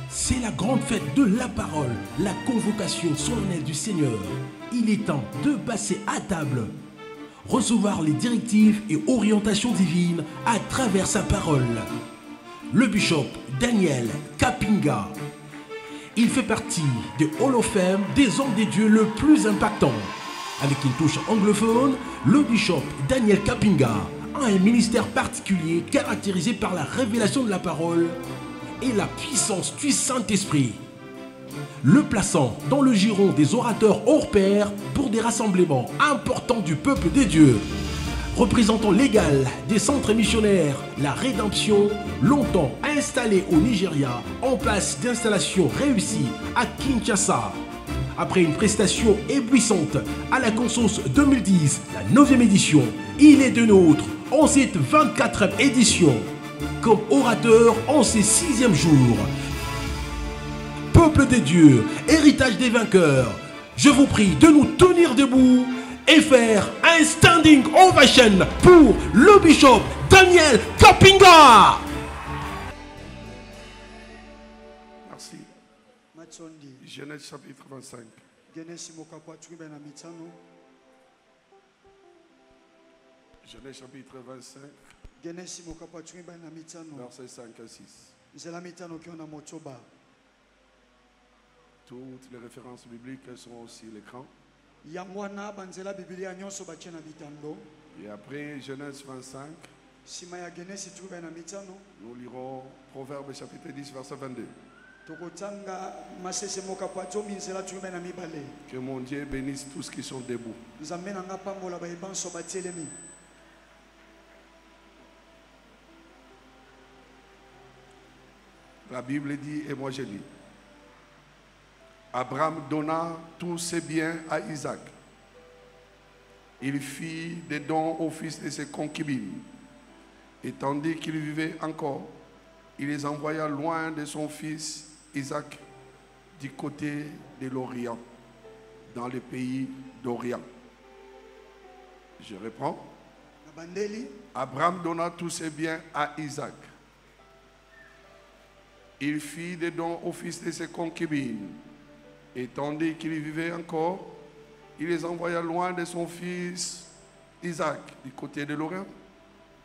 C'est la grande fête de la parole, la convocation solennelle du Seigneur. Il est temps de passer à table, recevoir les directives et orientations divines à travers sa parole. Le bishop Daniel Kapinga, il fait partie des Hall of Fame des hommes des dieux le plus impactant. Avec une touche anglophone, le bishop Daniel Kapinga a un ministère particulier caractérisé par la révélation de la parole et la puissance du Saint-Esprit, le plaçant dans le giron des orateurs hors pair pour des rassemblements importants du peuple des dieux, représentant l'égal des centres missionnaires La Rédemption, longtemps installé au Nigeria, en passe d'installation réussie à Kinshasa. Après une prestation éblouissante à la Consos 2010, la 9e édition, il est de nôtre en cette 24e édition, comme orateur en ses 6e jours. Peuple des dieux, héritage des vainqueurs, je vous prie de nous tenir debout et faire un standing ovation pour le bishop Daniel Kapinga. Merci. Genèse chapitre 25. Genèse chapitre 25. Versets 5 à 6. Toutes les références bibliques sont aussi à l'écran. Et après Genèse 25, nous lirons Proverbes chapitre 10, verset 22. Que mon Dieu bénisse tous qui sont debout. La Bible dit, et moi je lis, Abraham donna tous ses biens à Isaac. Il fit des dons au fils de ses concubines. Et tandis qu'il vivait encore, il les envoya loin de son fils Isaac, du côté de l'Orient, dans le pays d'Orient. Je reprends. Abraham donna tous ses biens à Isaac. Il fit des dons au fils de ses concubines. Et tandis qu'il vivait encore, il les envoya loin de son fils Isaac, du côté de l'Orient,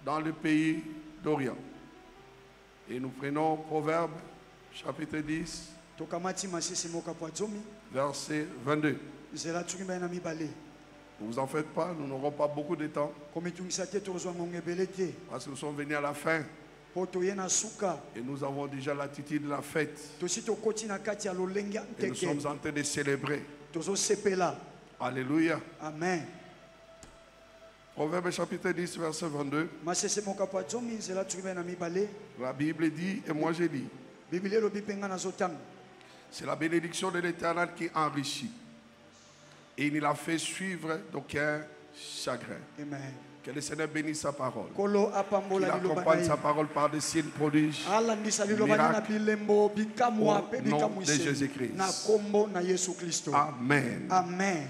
dans le pays d'Orient. Et nous prenons Proverbes, chapitre 10, verset 22. Ne vous en faites pas, nous n'aurons pas beaucoup de temps. Parce que nous sommes venus à la fin. Et nous avons déjà l'attitude de la fête. Et nous sommes en train de célébrer. Alléluia. Amen. Proverbe chapitre 10, verset 22. La Bible dit, et moi je lis, c'est la bénédiction de l'Éternel qui enrichit. Et il ne la fait suivre d'aucun chagrin. Amen. Que le Seigneur bénisse sa parole. Qu'il accompagne sa parole par des signes prodiges, miracles, au nom de Jésus-Christ. Amen. Amen.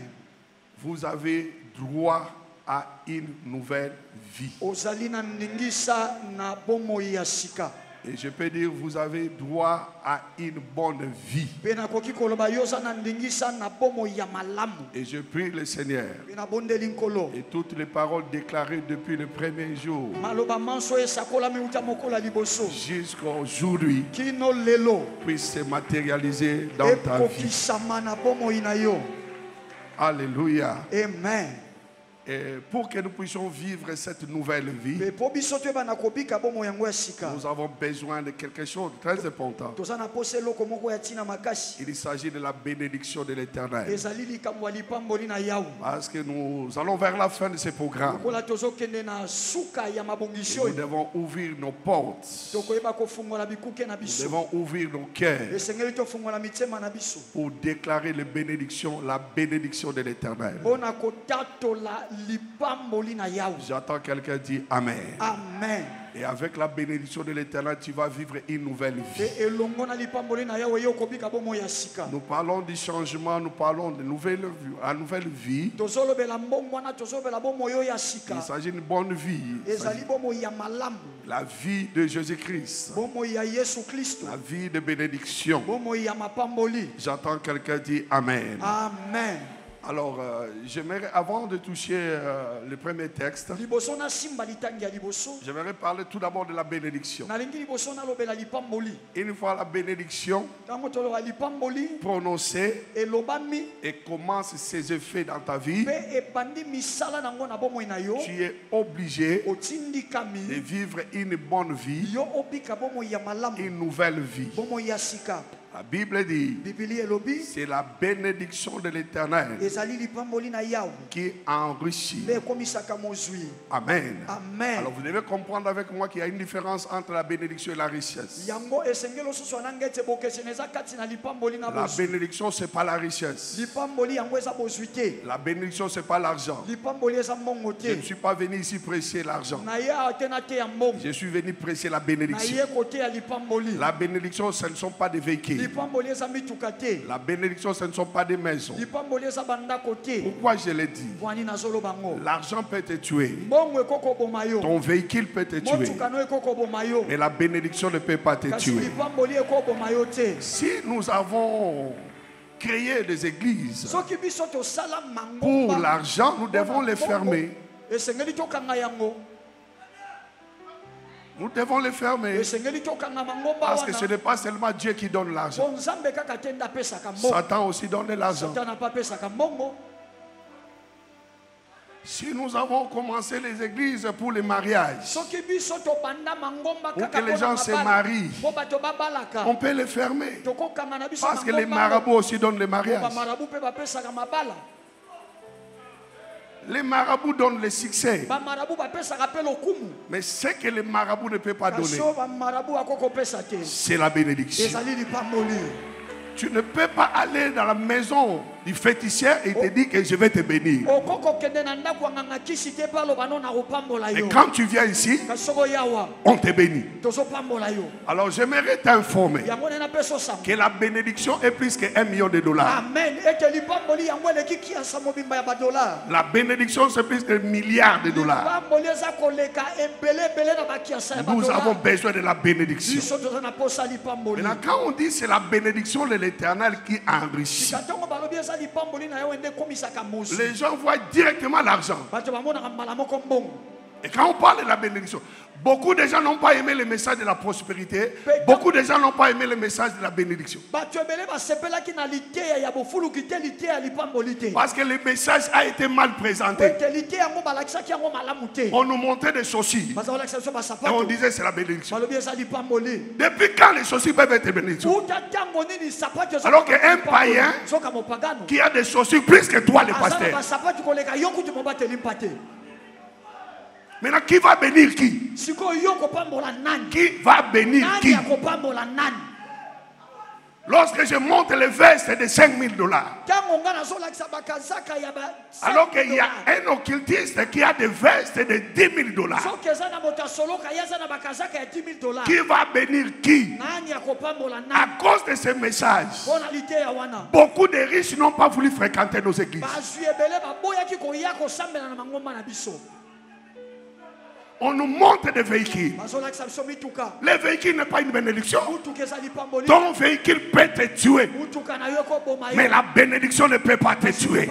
Vous avez droit à une nouvelle vie. Et je peux dire, vous avez droit à une bonne vie. Et je prie le Seigneur. Et toutes les paroles déclarées depuis le premier jour jusqu'à aujourd'hui puissent se matérialiser dans ta vie. Alléluia. Amen. Et pour que nous puissions vivre cette nouvelle vie, nous avons besoin de quelque chose de très important. Il s'agit de la bénédiction de l'Éternel. Parce que nous allons vers la fin de ce programme. Nous devons ouvrir nos portes. Nous devons ouvrir nos cœurs pour déclarer la bénédiction de l'Éternel. J'entends quelqu'un dire Amen. Amen. Et avec la bénédiction de l'Éternel, tu vas vivre une nouvelle vie. Nous parlons du changement, nous parlons de nouvelle vie. Il s'agit d'une bonne vie. La vie de Jésus-Christ. La vie de bénédiction. J'entends quelqu'un dire Amen. Amen. Alors, j'aimerais, avant de toucher le premier texte, j'aimerais parler tout d'abord de la bénédiction. Une fois la bénédiction prononcée et commence ses effets dans ta vie, tu es obligé de vivre une bonne vie, une nouvelle vie. La Bible dit, c'est la bénédiction de l'Éternel qui enrichit. Amen. Amen. Alors vous devez comprendre avec moi qu'il y a une différence entre la bénédiction et la richesse. La bénédiction, ce n'est pas la richesse. La bénédiction, ce n'est pas l'argent. Je ne suis pas venu ici prêcher l'argent. Je suis venu prêcher la bénédiction. La bénédiction, ce ne sont pas des véhicules. La bénédiction, ce ne sont pas des maisons. Pourquoi je l'ai dit? L'argent peut te tuer. Ton véhicule peut te tuer. Mais la bénédiction ne peut pas te tuer. Si nous avons créé des églises pour l'argent, nous devons les fermer. Nous devons les fermer. Parce que ce n'est pas seulement Dieu qui donne l'argent. Satan aussi donne l'argent. Si nous avons commencé les églises pour les mariages, pour que les gens se marient, on peut les fermer. Parce que les marabouts aussi donnent les mariages. Les marabouts donnent le succès. Mais ce que les marabouts ne peuvent pas donner, c'est la bénédiction. Tu ne peux pas aller dans la maison du féticheur et te dire que je vais te bénir. Et quand tu viens ici, on te bénit. Alors j'aimerais t'informer que la bénédiction est plus que $1 million. La bénédiction c'est plus que $1 milliard. Nous avons besoin de la bénédiction. Maintenant, quand on dit c'est la bénédiction de l'Éternel qui enrichit, les gens voient directement l'argent. Et quand on parle de la bénédiction, beaucoup de gens n'ont pas aimé le message de la prospérité. Beaucoup de gens n'ont pas aimé le message de la bénédiction. Parce que le message a été mal présenté. On nous montrait des chaussures. Et on disait c'est la bénédiction. Depuis quand les chaussures peuvent être bénédictions? Alors qu'un païen qui a des chaussures plus que toi, les pasteurs. Maintenant, qui va bénir qui? Qui va bénir qui? Lorsque je monte les vestes de $5 000, alors qu'il y a un occultiste qui a des vestes de $10 000, qui va bénir qui? À cause de ce message, beaucoup de riches n'ont pas voulu fréquenter nos églises. On nous montre des véhicules. Les véhicules n'est pas une bénédiction. Ton véhicule peut te tuer. Mais la bénédiction ne peut pas te tuer.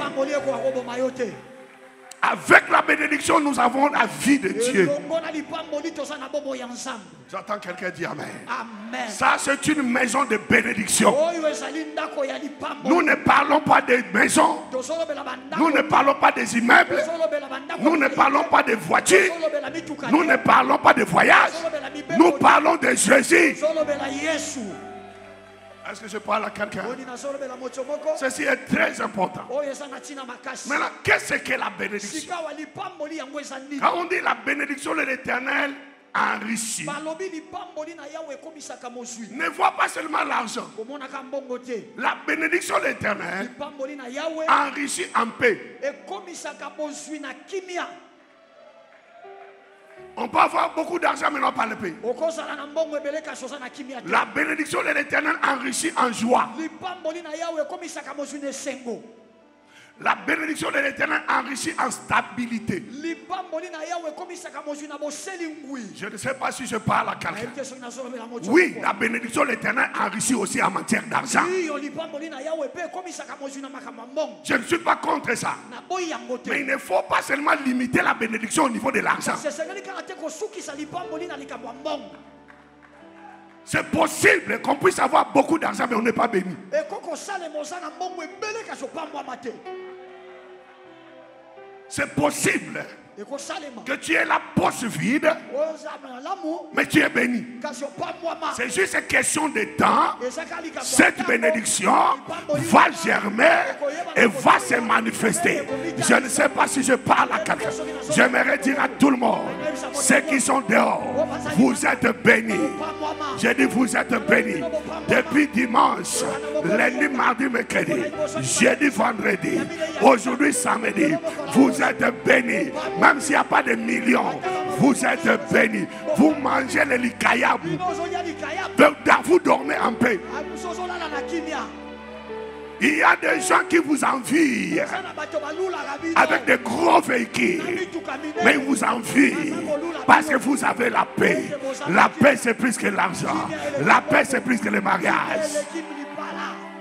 Avec la bénédiction, nous avons la vie de Dieu. J'entends quelqu'un dire amen. Amen. Ça, c'est une maison de bénédiction. Nous ne parlons pas des maisons. Nous ne parlons pas des immeubles. Nous ne parlons pas des voitures. Nous ne parlons pas de voyages. Nous parlons de Jésus. Est-ce que je parle à quelqu'un? Ceci est très important. Maintenant, qu'est-ce que la bénédiction? Quand on dit la bénédiction de l'Éternel enrichit, ne vois pas seulement l'argent. La bénédiction de l'Éternel enrichit en paix. On peut avoir beaucoup d'argent mais non pas le paix. La bénédiction de l'Éternel enrichit en joie. La bénédiction de l'Éternel enrichit en stabilité. Je ne sais pas si je parle à quelqu'un. Oui, la bénédiction de l'Éternel enrichit aussi en matière d'argent. Je ne suis pas contre ça. Mais il ne faut pas seulement limiter la bénédiction au niveau de l'argent. C'est possible qu'on puisse avoir beaucoup d'argent mais on n'est pas béni. C'est possible que tu aies la poche vide, mais tu es béni. C'est juste une question de temps. Cette bénédiction va germer et va se manifester. Je ne sais pas si je parle à quelqu'un. J'aimerais dire à tout le monde, ceux qui sont dehors, vous êtes bénis. J'ai dit vous êtes bénis. Depuis dimanche, lundi, mardi, mercredi, jeudi, vendredi, aujourd'hui, samedi, vous êtes bénis. Même s'il n'y a pas de millions, vous êtes bénis. Vous mangez les likayab. Vous dormez en paix. Il y a des gens qui vous envient avec des gros véhicules. Mais ils vous envient parce que vous avez la paix. La paix c'est plus que l'argent. La paix c'est plus que le mariage.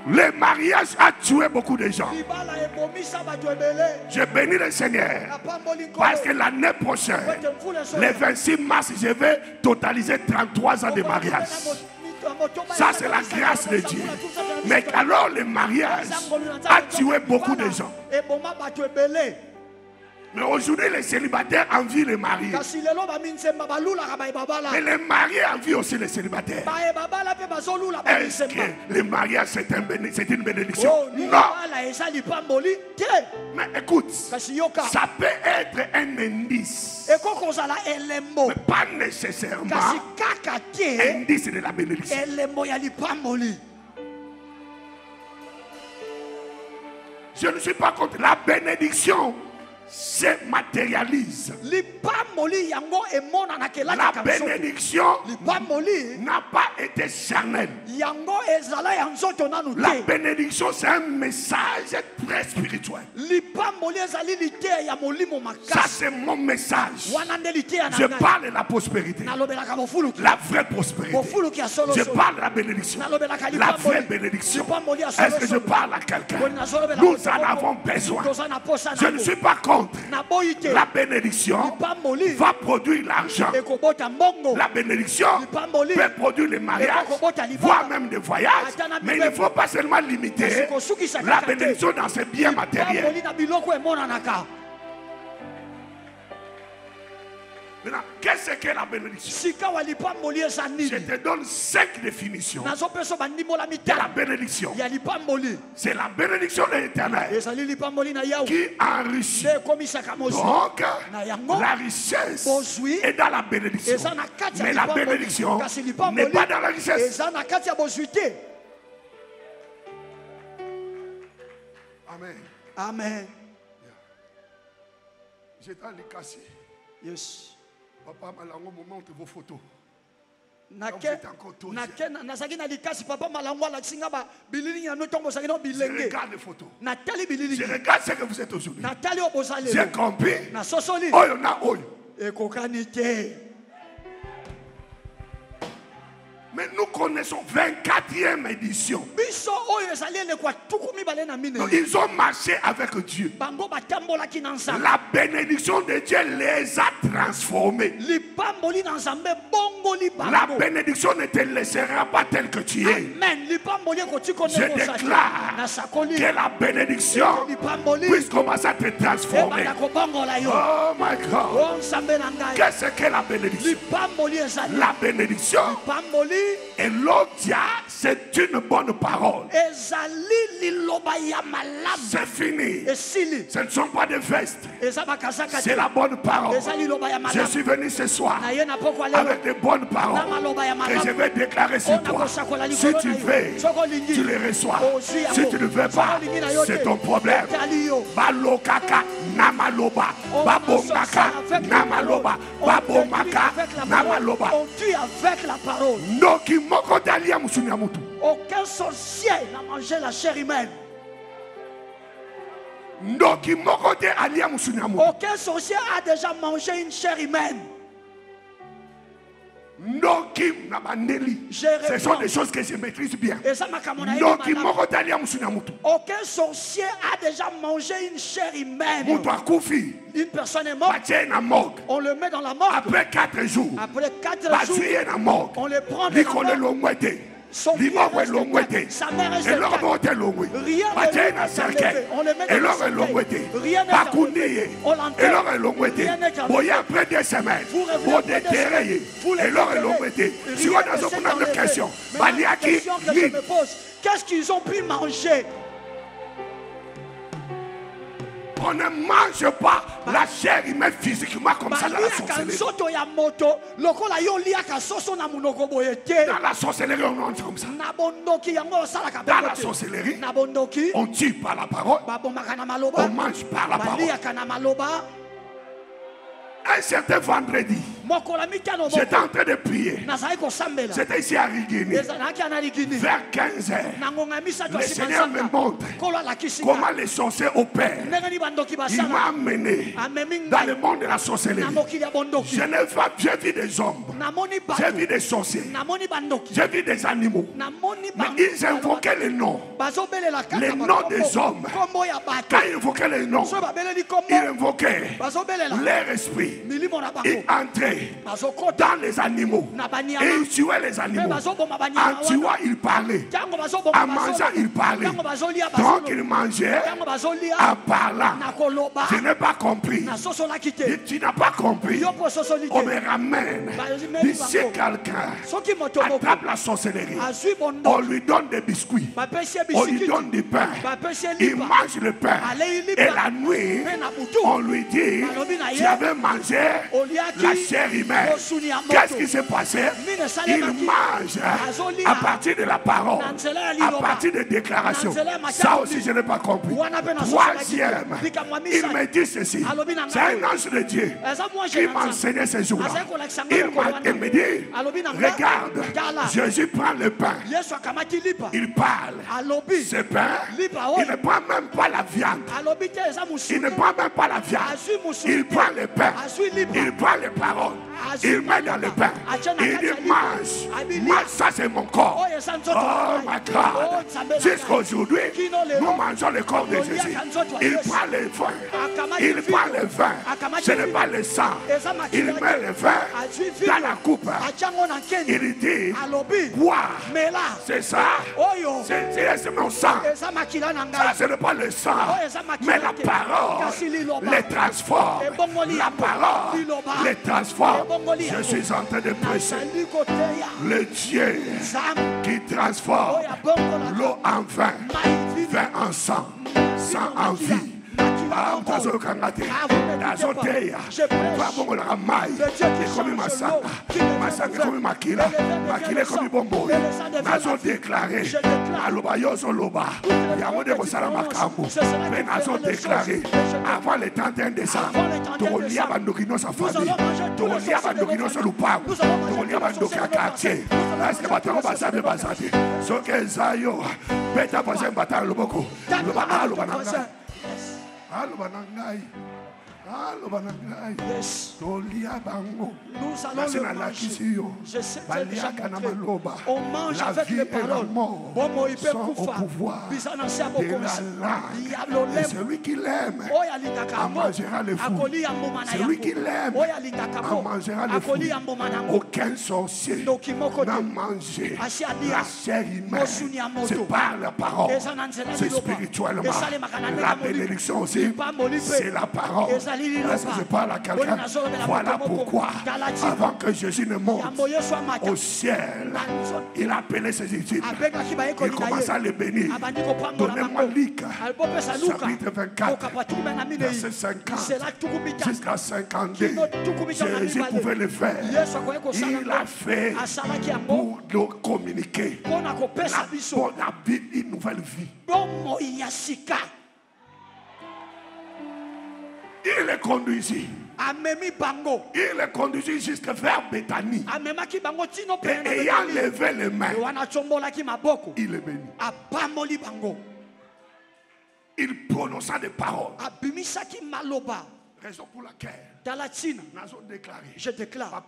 Le mariage a tué beaucoup de gens. Je bénis le Seigneur parce que l'année prochaine, le 26 mars, je vais totaliser 33 ans de mariage. Ça c'est la grâce de Dieu. Mais alors le mariage a tué beaucoup de gens. Mais aujourd'hui les célibataires envient les mariés. Mais les mariés envient aussi les célibataires. Est-ce que le mariage c'est une bénédiction? Non. Mais écoute, ça peut être un indice, mais pas nécessairement indice de la bénédiction. Je ne suis pas contre la bénédiction. Se matérialise. La bénédiction n'a pas été charnelle. La bénédiction c'est un message très spirituel. Ça c'est mon message. Je parle de la prospérité. La vraie prospérité. Je parle de la bénédiction. La vraie bénédiction. Est-ce que je parle à quelqu'un? Nous en avons besoin. Je ne suis pas contre. La bénédiction va produire l'argent. La bénédiction peut produire les mariages, voire même des voyages. Mais il ne faut pas seulement limiter la bénédiction dans ses biens matériels. Maintenant, qu'est-ce que la bénédiction? Je te donne 5 définitions de la bénédiction. C'est la bénédiction de l'Éternel qui enrichit. Donc, la richesse est dans la bénédiction. Mais la bénédiction n'est pas dans la richesse. Amen. Amen. J'étais allé casser. Yes. Papa Malango me montre vos photos. Je regarde les photos. Je regarde ce que vous êtes aujourd'hui. J'ai compris. Oh, il y en a. ekokani te. Mais nous connaissons 24e édition. Biso oyo ezali elekwa tuku mibale na mine. Donc, ils ont marché avec Dieu. Bango batambolaki na Nzambe. La bénédiction de Dieu les a transformés. Lipamboli na Nzambe bongoli bango. La bénédiction ne te laissera pas tel que tu es. Amen. Lipamboli ekotiko Je neko saki. déclare Na sakoli. que la bénédiction Lipamboli. puisse commencer à te transformer. Ebanda kobongola yo. Oh my God. Oh Nzambe na ngai. Qu'est-ce que la bénédiction? Lipamboli ezali. La bénédiction Lipamboli et l'odia, c'est une bonne parole. ezali liloba ya malamu. C'est fini. Esili. Ce ne sont pas des vestes. Ezaba kazaka. C'est la bonne parole. Ezali liloba ya Je malamu. suis venu ce soir Na ye na poko lelo. avec des bonnes paroles que je vais déclarer sur toi. Si tu veux, tu les reçois. Si tu ne veux pas, c'est ton problème. Balokaka namaloba, babomaka namaloba, babomaka namaloba. On tue avec la parole. Noki moko dalia musunyamutu. Aucun sorcier n'a mangé la chair humaine. Noki moko de alia musunyamutu. Aucun sorcier a déjà mangé une chair humaine. Noki nabaneli. Ce sont des choses que je maîtrise bien. Noki moko dalia musunyamutu. Aucun sorcier a déjà mangé une chair humaine. Mutu akufi. Une personne est morte. On le met dans la morgue. Après 4 jours. Après 4 jours. On le prend de la morgue. Son pied reste, sa mère reste rien n'est on le met dans le cercueil. Rien n'est enlevé. On l'enterre. Rien n'est enlevé. Après 2 semaines, vous la question que je me pose, qu'est-ce qu'ils ont pu manger? On ne mange pas la chair humaine physiquement comme ça dans la sorcellerie. Dans la sorcellerie, on mange comme ça. Dans la sorcellerie, on tue par la parole, on mange par la parole. Un certain vendredi, j'étais en train de prier. C'était ici à Rigini. Vers 15h, le Seigneur me montre comment les sorciers opèrent. Il m'a amené dans le monde de la sorcellerie. J'ai vu des hommes, j'ai vu des sorciers, j'ai vu des animaux. Mais ils invoquaient les noms des hommes. Quand ils invoquaient les noms, ils invoquaient leur esprit. Il entrait dans les animaux et il tuait les animaux. En tuant, il parlait. En mangeant, il parlait. Donc il mangeait en parlant. Je n'ai pas compris. Et tu n'as pas compris. On me ramène. Si quelqu'un attrape la sorcellerie, on lui donne des biscuits, on lui donne du pain. Il mange le pain. Et la nuit, on lui dit, tu avais mangé la chair humaine. Qu'est-ce qui s'est passé? Il mange à partir de la parole, à partir des déclarations. Ça aussi je n'ai pas compris. Troisième, il me dit ceci. C'est un ange de Dieu qui m'a enseigné ces jours-là. Il me dit, regarde, Jésus prend le pain. Il parle. Ce pain, il ne prend même pas la viande. Il ne prend même pas la viande. Il prend le pain. Il prend les paroles, il met dans le pain, il dit mange, ça c'est mon corps. Oh my God, jusqu'aujourd'hui, nous mangeons le corps de Jésus. Il prend le vin, il prend le vin, ce n'est pas le sang, il met le vin dans la coupe, il dit, bois, c'est ça, c'est mon sang, ça ce n'est pas le sang, mais la parole les transforme, la parole les transforme. Je suis en train de prêcher le Dieu qui transforme l'eau en vin, vin en sang, sang en vie. Avant le 31 décembre, Yes. Nous allons le manger. Je sais déjà montré. On mange avec les paroles. Sont au pouvoir de la langue. Et celui qui l'aime en mangera les fruits. Celui qui l'aime en mangera les fruits. Aucun sorcier n'a mangé la chair humaine. C'est par la parole. C'est spirituellement. La bénédiction aussi, c'est la parole. Est-ce que je parle à quelqu'un? Voilà pourquoi, avant que Jésus ne monte au ciel, il a appelé ses disciples. Il commença à les bénir. Donnez-moi Luc, chapitre 24, verset 50 jusqu'à 52. Jésus pouvait le faire. Il a fait pour nous communiquer une nouvelle vie. Il les conduisit. Il les conduisit jusqu'à vers Béthanie. Et ayant levé les mains, il les bénit. Il prononça des paroles. Raison pour laquelle je déclare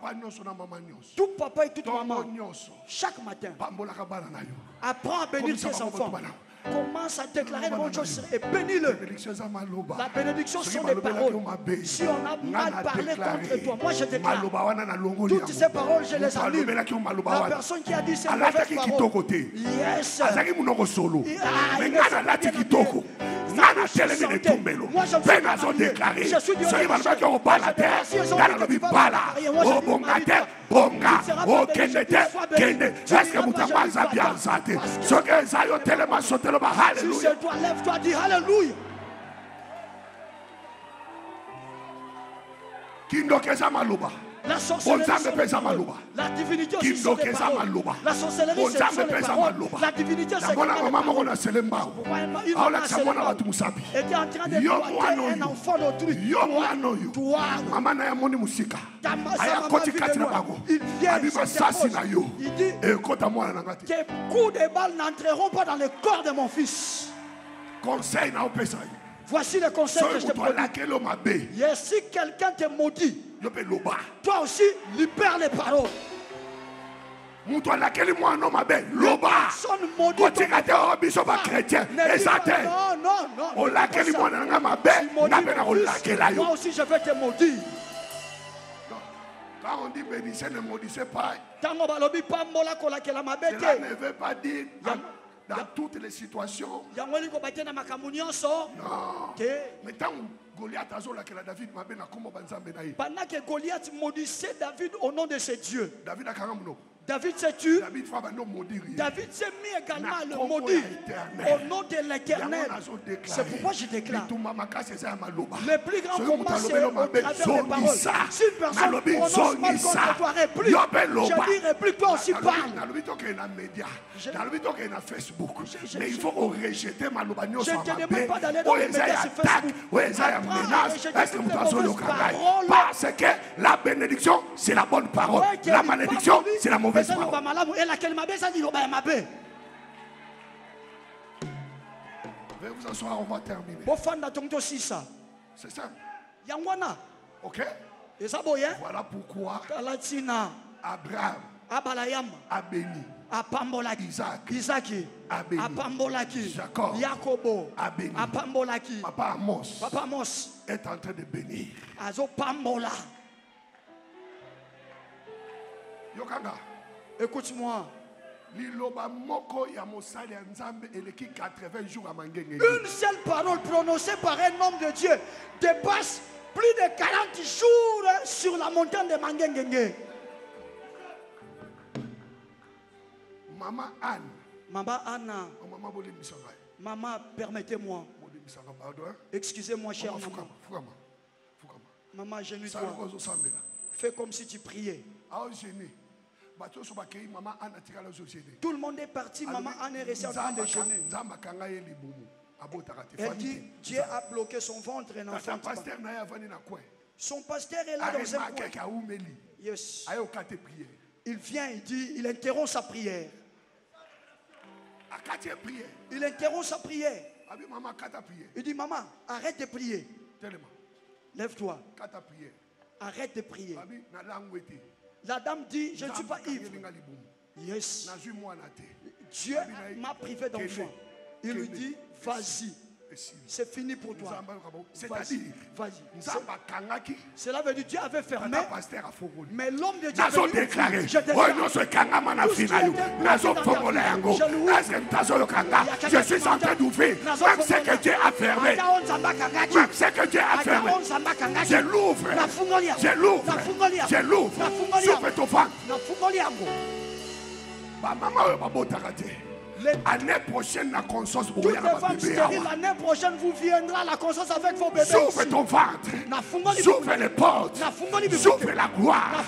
tout papa et toute maman chaque matin apprend à bénir ses enfants. Commence à déclarer de bonnes choses et bénis-le. La bénédiction sont des paroles. Si on a mal parlé contre toi, moi je déclare toutes ces paroles, je les annule. La personne qui a dit ces mauvaises paroles, yes, moi je suis Dieu. Si c'est toi, lève-toi, dis Alléluia. La sorcellerie, la divinité aussi sont des paroles. La sorcellerie, c'est des paroles. La divinité, c'est des paroles. Il était en train de doiter un enfant d'autrui. Toi, il vient, il dit, tes coups de balle n'entreront pas dans le corps de mon fils. Conseil. Voici le conseil que je te produis. Et si quelqu'un te maudit, toi aussi, libère les paroles. Personne maudit. Moi aussi, je vais te maudire. Quand on dit bénissez, ne maudissez pas. Cela ne veut pas dire dans toutes les situations. Non. Mais tant Goliath a David pendant que Goliath maudissait David au nom de ses dieux. David s'est tué. David s'est mis également à le maudire au nom de l'Éternel. C'est pourquoi je déclare le plus grand combat, c'est au travers des paroles. Si une personne prononce mal contre toi, réplique. Je dis réplique, toi aussi parle. Mais il faut rejeter ma lobanio. Je ne te demande pas d'aller dans les médias sur Facebook. Parce que la bénédiction, c'est la bonne parole. La malédiction, c'est la mauvaise parole. Veuillez vous asseoir, on va terminer. C'est simple. Ok? Voilà pourquoi Abraham a béni Isaac a béni Jacob a béni. Papa Amos est en train de bénir. Yokanga, écoute-moi. Une seule parole prononcée par un homme de Dieu dépasse plus de 40 jours sur la montagne de Mangengenge. Maman Anne. Maman Anna. Maman, permettez-moi. Excusez-moi, chère maman. Maman, genou-toi. Fais comme si tu priais. Tout le monde est parti, maman Anne est restée en train de jeûner. Elle dit, Dieu a bloqué son ventre et n'enfante pas. Son pasteur est là dans un coin. Yes. Il vient, il dit, il interrompt sa prière. Il interrompt sa prière. Il dit, maman, arrête de prier. Lève-toi. Arrête de prier. La dame dit, je ne suis pas ivre. Yes. Dieu m'a privé d'enfant. Il lui dit, vas-y. C'est fini pour toi. C'est-à-dire, cela veut dire Dieu avait fermé. Mais l'homme de Dieu avait déclaré. Je suis en train d'ouvrir. Même ce que Dieu a fermé. Même ce que Dieu a fermé. Je l'ouvre. Je l'ouvre. Je l'ouvre. Souffle ton ventre. L'année prochaine, la conscience pour l'année prochaine, vous viendrez à la conscience avec vos bébés. S'ouvre ton ventre. S'ouvre les portes. S'ouvre la gloire.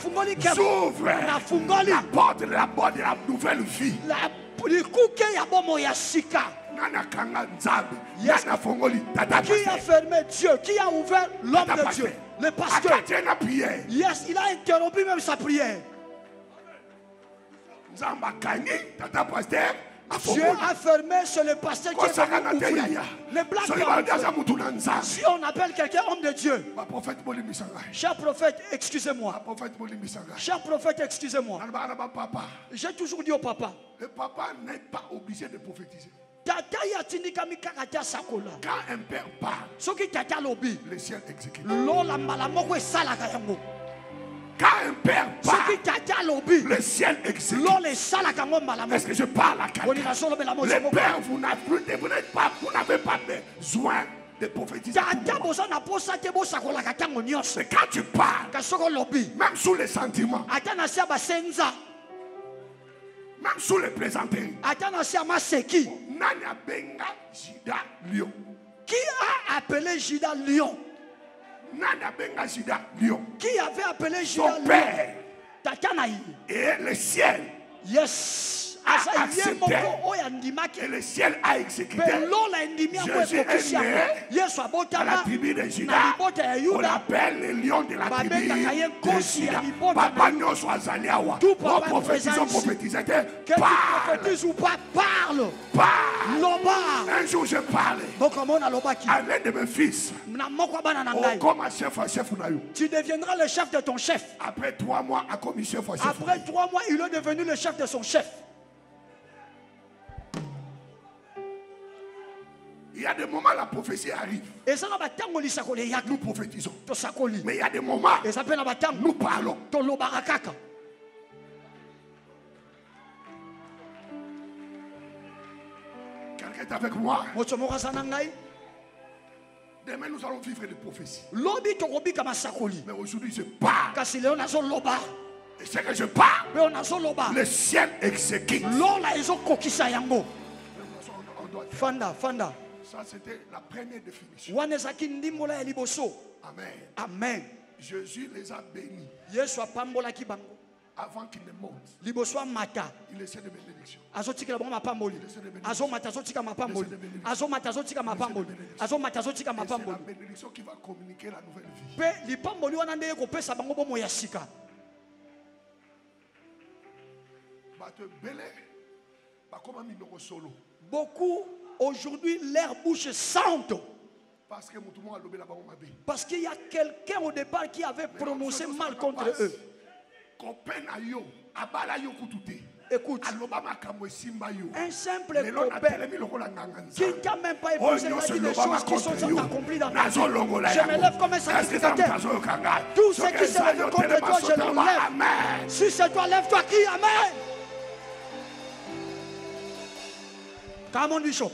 S'ouvre la porte de la nouvelle vie. Qui a fermé Dieu? Qui a ouvert l'homme de Dieu? Le pasteur. Yes, il a interrompu même sa prière. Dieu a fermé sur le pasteur qui est venu ouvrir. Les blagues. Si on appelle quelqu'un homme de Dieu, cher prophète, excusez-moi. Cher prophète, excusez-moi. J'ai toujours dit au papa. Le papa n'est pas obligé de prophétiser. Quand un père parle, le ciel exécute. Quand un père parle, le ciel exécute. Est-ce que je parle à quelqu'un? Les pères, vous n'avez pas besoin de prophétiser. C'est quand tu parles, même sous les sentiments, même sous les plaisanteries, qui a appelé Judas lion? Qui avait appelé Judas son père et le ciel? Yes. A accepté. Et le ciel a exécuté. Jésus est né à la tribu de Judas. On l'appelle le lion de la tribu de Judas. Papa nous soit allé à Wa. On prophétise. Parle. Un jour je parlais à l'un de mes fils. Comme un chef. Tu deviendras le chef de ton chef. Après 3 mois, à commission. Après 3 mois, il est devenu le chef de son chef. Il y a des moments la prophétie arrive. Nous prophétisons. Mais il y a des moments nous parlons. Quelqu'un est avec moi? Demain nous allons vivre des prophéties. Mais aujourd'hui je parle. Et c'est que je parle. Le ciel exécute. Fanda. Ça c'était la première définition. Amen. Amen. Jésus les a bénis. Avant qu'il ne monte, il essaie de bénédiction. C'est la bénédiction qui va communiquer la nouvelle vie. Beaucoup aujourd'hui leur bouche sente. Parce qu'il y a quelqu'un au départ qui avait prononcé mal contre eux. Écoute, un simple copain qui n'a même pas épousé, il a dit des choses qui sont accomplies dans ta vie. Je me lève comme un sacrificateur. Tout ce qui se lève contre toi, je l'enlève. Si c'est toi, lève-toi, qui amen. Come on, Bishop.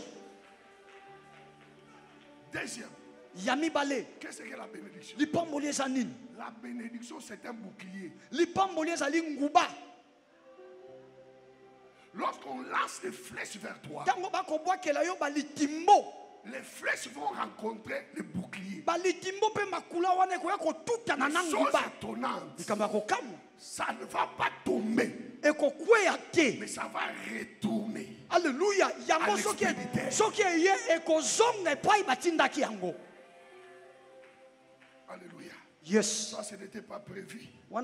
Deuxième. Yami Balé. Qu'est-ce que la bénédiction? La bénédiction, c'est un bouclier. Lorsqu'on lance des flèches vers toi, les flèches vont rencontrer le bouclier. Ça ne va pas tomber, mais ça va retourner. Alléluia. Alléluia. Yes. Ça, ce n'était pas prévu. Mais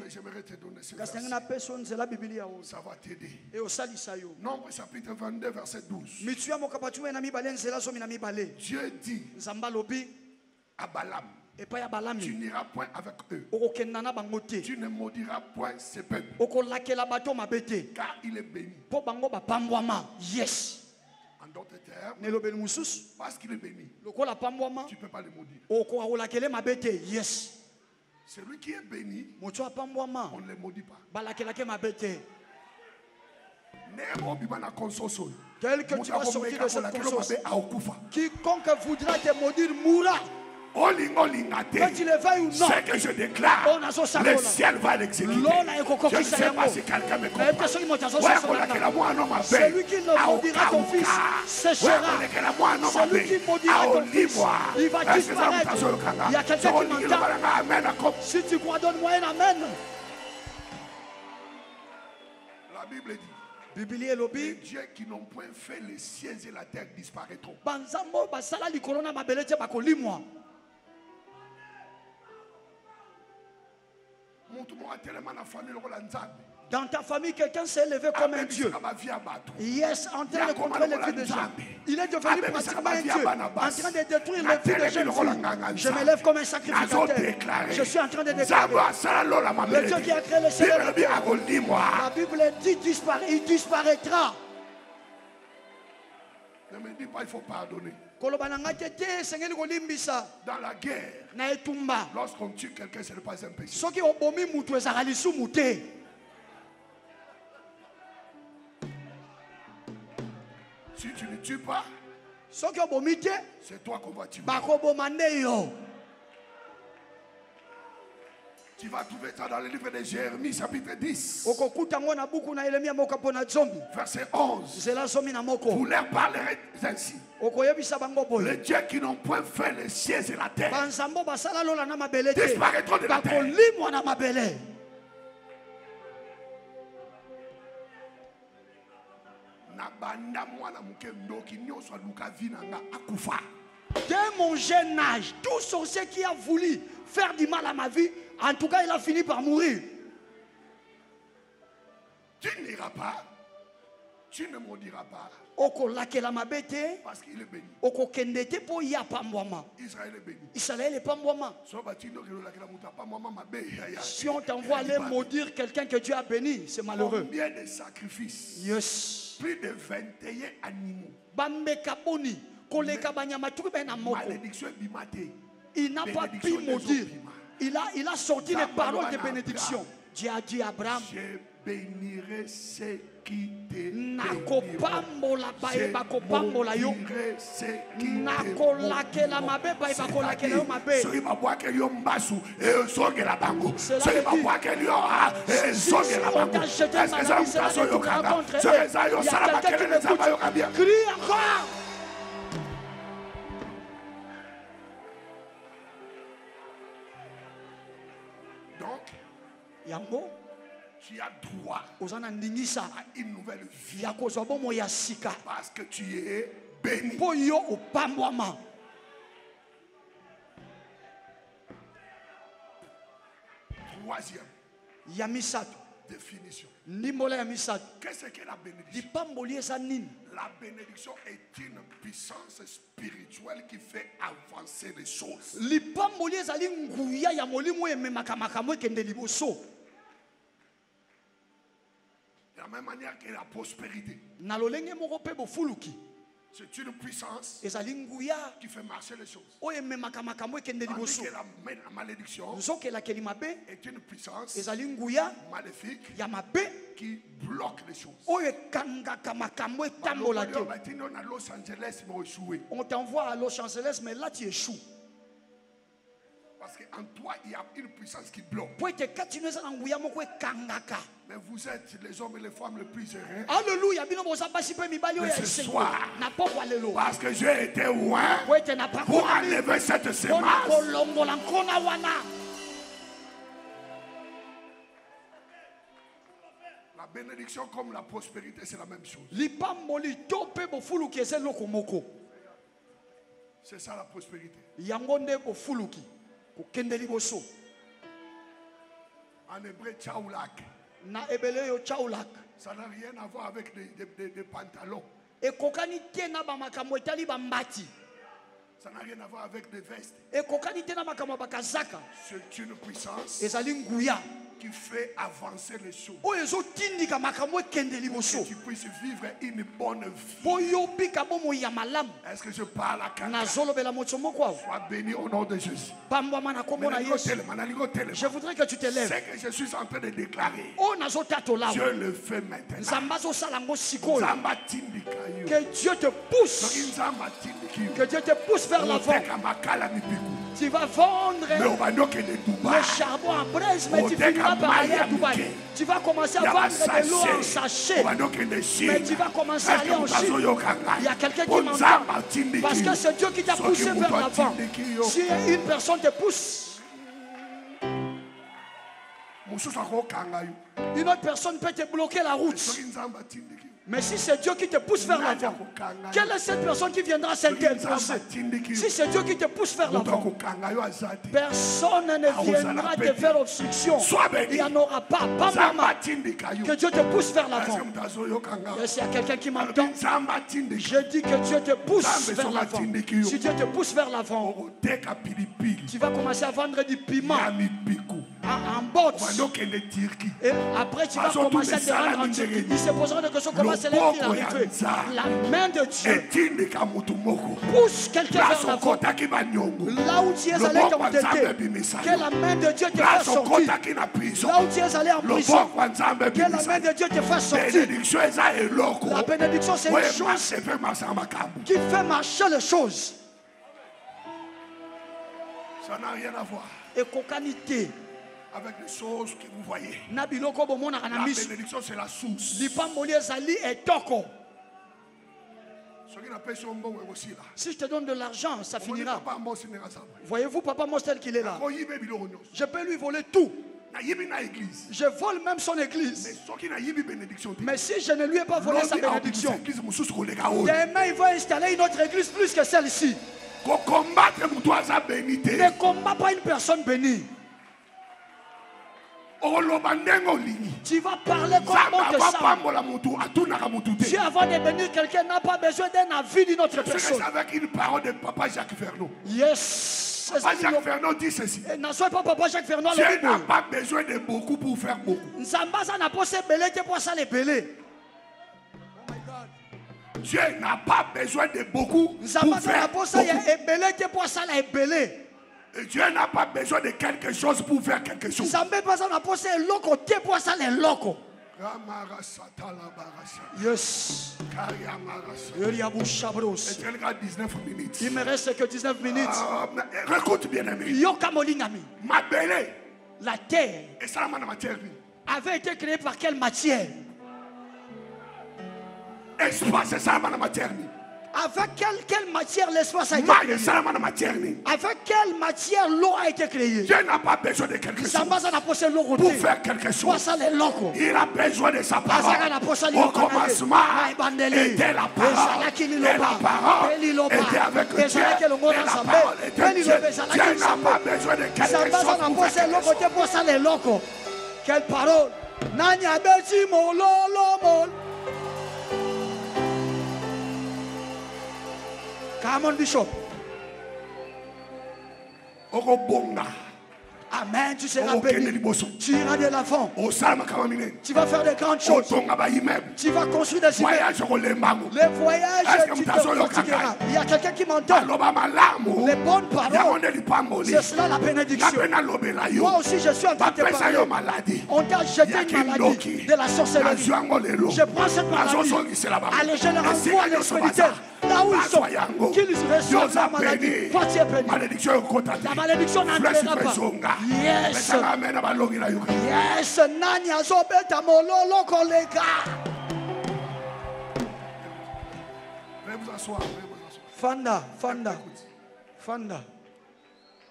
j'aimerais te donner ce verset. Ça va t'aider. Nombre chapitre 22, verset 12. Dieu dit à Balaam, Tu n'iras point avec eux. Tu ne maudiras point ces peuples. Car il est béni. Yes. En d'autres termes, parce qu'il est béni, tu ne peux pas le maudire. Yes. Celui qui est béni, on ne le maudit pas. Tel que tu vas sortir de cette conscience, quiconque voudra te maudire mourra. Quand il le veuille ou non, ce que je déclare, le ciel va l'exécuter. Je ne sais pas si quelqu'un me comprend. Celui qui ne maudira ton fils séchera. Celui qui maudira ton fils, il va disparaître. Il y a quelqu'un qui m'entend. Si tu crois, donne-moi un amen. La Bible dit, les dieux qui n'ont point fait les cieux et la terre disparaîtront. Dans ta famille, quelqu'un s'est élevé comme un Dieu. Yes, en train de contrôler les vies des gens. Il est devenu pratiquement un Dieu, en train de détruire les vies des jeunes filles. Je me lève comme un sacrificateur. Je suis en train de déclarer. Le Dieu qui a créé le ciel et la terre. La Bible dit il disparaîtra. Ne me dis pas il faut pardonner. Dans la guerre, lorsqu'on tue quelqu'un, ce n'est pas un péché. Si tu ne tues pas, c'est toi qu'on va tuer. Tu vas trouver ça dans le livre de Jérémie, chapitre 10. Verset 11. Vous leur parlerez ainsi. Les dieux qui n'ont point fait les cieux et la terre disparaîtront de la terre. Dès mon jeune âge, tout sorcier qui a voulu faire du mal à ma vie, en tout cas, il a fini par mourir. Tu n'iras pas, tu ne maudiras pas. Parce qu'il est béni. Israël est béni. Si on t'envoie aller maudire quelqu'un que Dieu a béni, c'est malheureux. Combien de sacrifices? Yes. Plus de 21 animaux. Malédiction bimate. Il n'a pas pu maudire. Il a sorti les paroles de bénédiction. Dieu a dit à Abraham, je bénirai ceux qui te béniront. Je bénirai ceux qui crie encore. Donc, tu as droit à une nouvelle vie parce que tu es béni. Troisième définition. Qu'est-ce que la bénédiction? La bénédiction est une puissance spirituelle qui fait avancer les choses. De la même manière que la prospérité. C'est une puissance qui fait marcher les choses. Tandis que la malédiction est une puissance maléfique qui bloque les choses. On t'envoie à Los Angeles, mais là tu échoues. Parce qu'en toi, il y a une puissance qui bloque. Mais vous êtes les hommes et les femmes les plus heureux. Alléluia. Mais ce soir, parce que j'ai été loin pour enlever cette semence. La bénédiction comme la prospérité, c'est la même chose. C'est ça la prospérité. En hébreu, tchaoulak. Ça n'a rien à voir avec des pantalons. Ça n'a rien à voir avec des vestes. C'est une puissance qui fait avancer les choses. Que tu puisses vivre une bonne vie. Est-ce que je parle à quelqu'un? Sois béni au nom de Jésus. Je voudrais que tu te lèves. C'est que je suis en train de déclarer. Dieu le fait maintenant. Que Dieu te pousse. Que Dieu te pousse vers l'avant. Tu vas vendre le charbon en braise, mais tu finiras par aller à Dubaï. Tu vas commencer à vendre de l'eau en sachet, mais tu vas commencer à aller en Chine. Il y a quelqu'un qui m'entend. Parce que c'est Dieu qui t'a poussé vers l'avant. Si une personne te pousse, une autre personne peut te bloquer la route. Mais si c'est Dieu qui te pousse vers l'avant, quelle est cette personne qui viendra s'interposer? Si c'est Dieu qui te pousse vers l'avant, personne ne viendra te faire obstruction. Il n'y en aura pas. Pas maman. Que Dieu te pousse vers l'avant. S'il y a quelqu'un qui m'entend, je dis que Dieu te pousse vers l'avant. Si Dieu te pousse vers l'avant, tu vas commencer à vendre du piment en botte. Et après tu vas commencer à te rendre en Turquie. Il se posera des questions comment c'est l'arrivée. La main de Dieu pousse quelqu'un vers l'avant. Là où tu es allé t'entêter, que la main de Dieu te fasse sortir. Là où tu es allé en prison, que la main de Dieu te fasse sortir. La bénédiction c'est une chose qui fait marcher les choses. Ça n'a rien à voir et cocanité avec les choses que vous voyez. La bénédiction c'est la source. Si je te donne de l'argent, ça finira. Voyez-vous, papa, moi tel qu'il est là. Je peux lui voler tout. Je vole même son église. Mais si je ne lui ai pas volé sa bénédiction, demain il va installer une autre église plus que celle-ci. Ne combat pas une personne bénie. Tu vas parler comme on te sent. Dieu, avant de bénir quelqu'un, n'a pas besoin d'un avis d'une autre personne. Avec une parole de Papa Jacques Vernon. Yes. Papa Jacques Vernon dit ceci. Dieu n'a pas besoin de beaucoup pour faire beaucoup. Dieu n'a pas besoin de beaucoup pour faire beaucoup. Et Dieu n'a pas besoin de quelque chose pour faire quelque chose. Yes. Il me reste que 19 minutes. Écoute bien aimé. Ma belle. La terre avait été créée par quelle matière? Espace, c'est ça la matière. Avec quelle matière l'espace a été créé? Avec quelle matière l'eau a été créée? Dieu n'a pas besoin de quelque chose pour faire quelque chose. Il a besoin de sa parole. Au commencement était la parole. Et la parole était avec Dieu. Et la parole était Dieu. Dieu n'a pas besoin de quelque chose pour faire quelque chose. Quelle parole? Nanya beti mololo. Come on, Bishop. Amen, tu seras béni. Tu iras de l'avant. Tu vas faire de grandes choses. Tu vas construire des immeubles. Les voyages, tu te fatigueras. Il y a quelqu'un qui m'entend. Les bonnes paroles, c'est cela la bénédiction. Moi aussi, je suis en train de te parler. On t'a jeté une maladie de la sorcellerie. Je prends cette maladie. Allez, je le renvoie à l'expéditeur. Là où ils sont, qu'ils reçoivent la maladie. Toi, tu es béni. La malédiction n'entrera pas. Yes. Yes. Nanya zobeta mololo kolega. Veuillez vous asseoir. Fanda.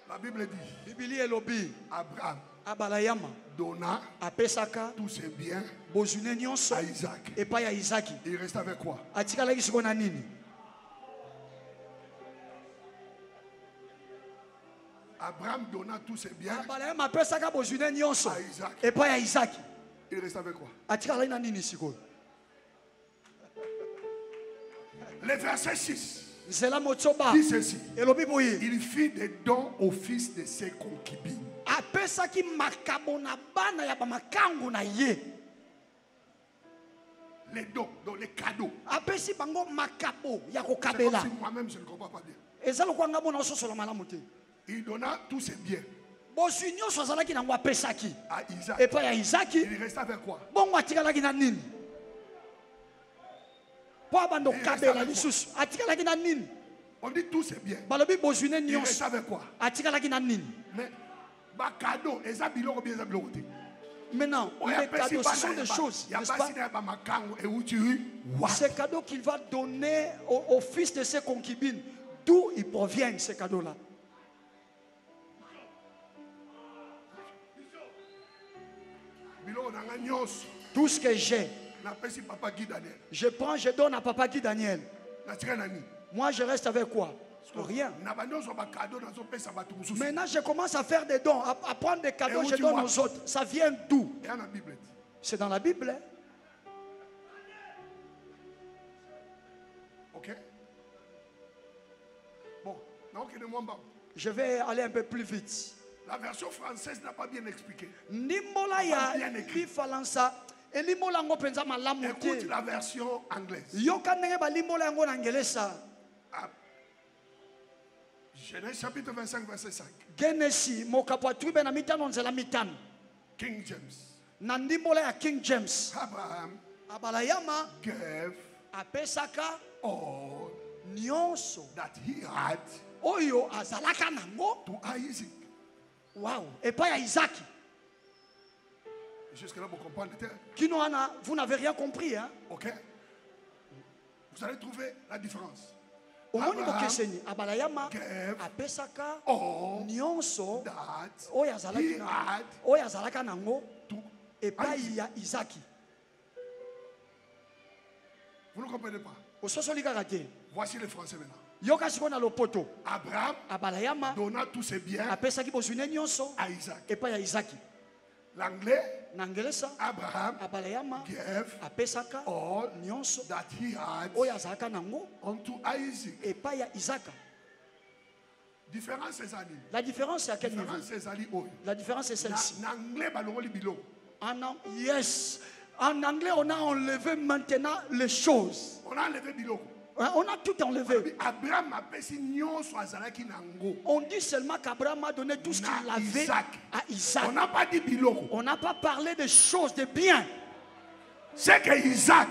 La Bible dit. Bibili elobi. Abraham. Abalayama. Donna. Apesaka. Tous ses biens. Bozune nyonso. À Isaac. Et pas à Isaac. Il reste avec quoi? Atikala kisukona nini? Abraham donna tous ses biens à Isaac. Et pas à Isaac. Il reste avec quoi? Le verset 6. dit ceci. Il fit des dons au fils de ses concubines. Les dons, donc les cadeaux. C'est comme si moi-même je ne comprends pas bien. Il donna tous ses biens à Isaac. Il resta avec quoi? On dit tous ses biens. Il reste avec quoi? Mais cadeau, maintenant, les cadeaux, ce sont des choses, n'est-ce pas? Ces cadeaux qu'il va donner au fils de ses concubines, d'où ils proviennent ces cadeaux-là? Tout ce que j'ai, je prends, je donne à Papa Guy Daniel. Moi, je reste avec quoi? Rien. Maintenant, je commence à faire des dons, à prendre des cadeaux, je donne aux autres. Ça vient d'où? C'est dans la Bible. Hein? Ok. Bon, je vais aller un peu plus vite. La version française n'a pas bien expliqué. Écoute la version anglaise. Genèse chapitre 25, verset 5. King James. Abraham gave all that he had to Isaac. Wow. Et pas à Isaac. Jusque-là, vous comprenez? Vous n'avez rien compris. Hein? Ok. Vous allez trouver la différence. Abraham gave all that he had to Isaac. Vous ne comprenez pas? Voici le français maintenant. Abraham donna tous ses biens à Isaac. L'anglais, Abraham gave all that he had unto Isaac. La différence, c'est à quel niveau? La différence, c'est celle-ci. Yes. En anglais, on a enlevé maintenant les choses. On a enlevé Bilo. On a tout enlevé. On dit seulement qu'Abraham a donné tout ce qu'il avait à Isaac. On n'a pas dit Bilo. On n'a pas parlé de choses, de biens. C'est que Isaac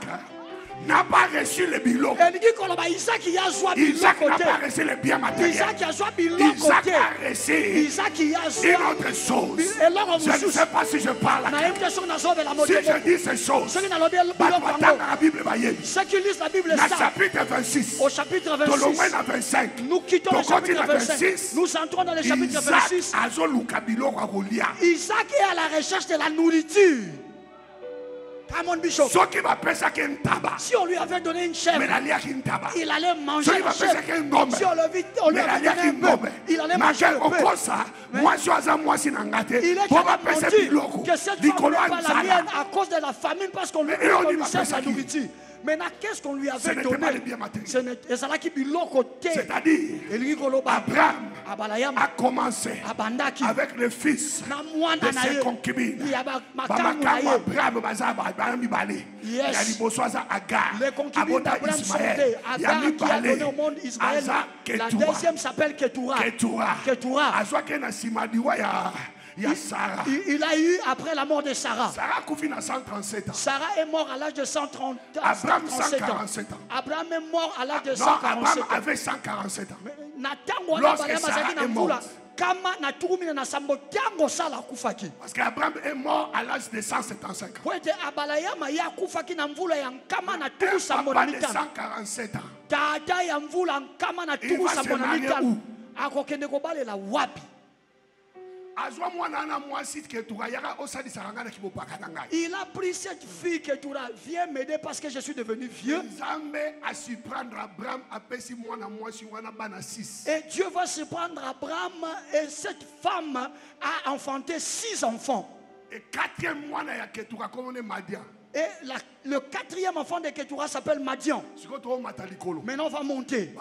n'a pas reçu le bilan. Isaac n'a pas reçu le bien matériel. Isaac a reçu une autre chose. Je ne sais pas si je parle. Si je dis ces choses, ceux qui lisent la Bible au chapitre 25, nous quittons le chapitre 26, nous entrons dans le chapitre 26. Isaac est à la recherche de la nourriture. Si on lui avait donné une chèvre, il allait manger la chèvre. Si on lui avait donné un bœuf, il allait manger le bœuf. Il est menti que cette femme n'est pas la mienne à cause de la famine parce qu'on lui sert la nourriture. Maintenant, qu'est-ce qu'on lui avait donné? C'est-à-dire, Abraham a commencé avec le fils de ses concubines. Les concubines d'Abraham sont des Agar qui a donné au monde Israël. La deuxième s'appelle Ketura. Il a eu après la mort de Sarah. Sarah est morte à l'âge de 137 ans. Abraham est mort à l'âge de 147 ans. Abraham avait 147 ans. Lorsque Sarah est morte. Parce qu'Abraham est mort à l'âge de 175 ans. Un papa de 147 ans. Il va se marier où? Il a pris cette fille que tu viens m'aider parce que je suis devenu vieux. Et Dieu va surprendre Abraham et cette femme a enfanté 6 enfants. Et 4e mois, et la Le quatrième enfant de Ketura s'appelle Madian. Maintenant on va monter.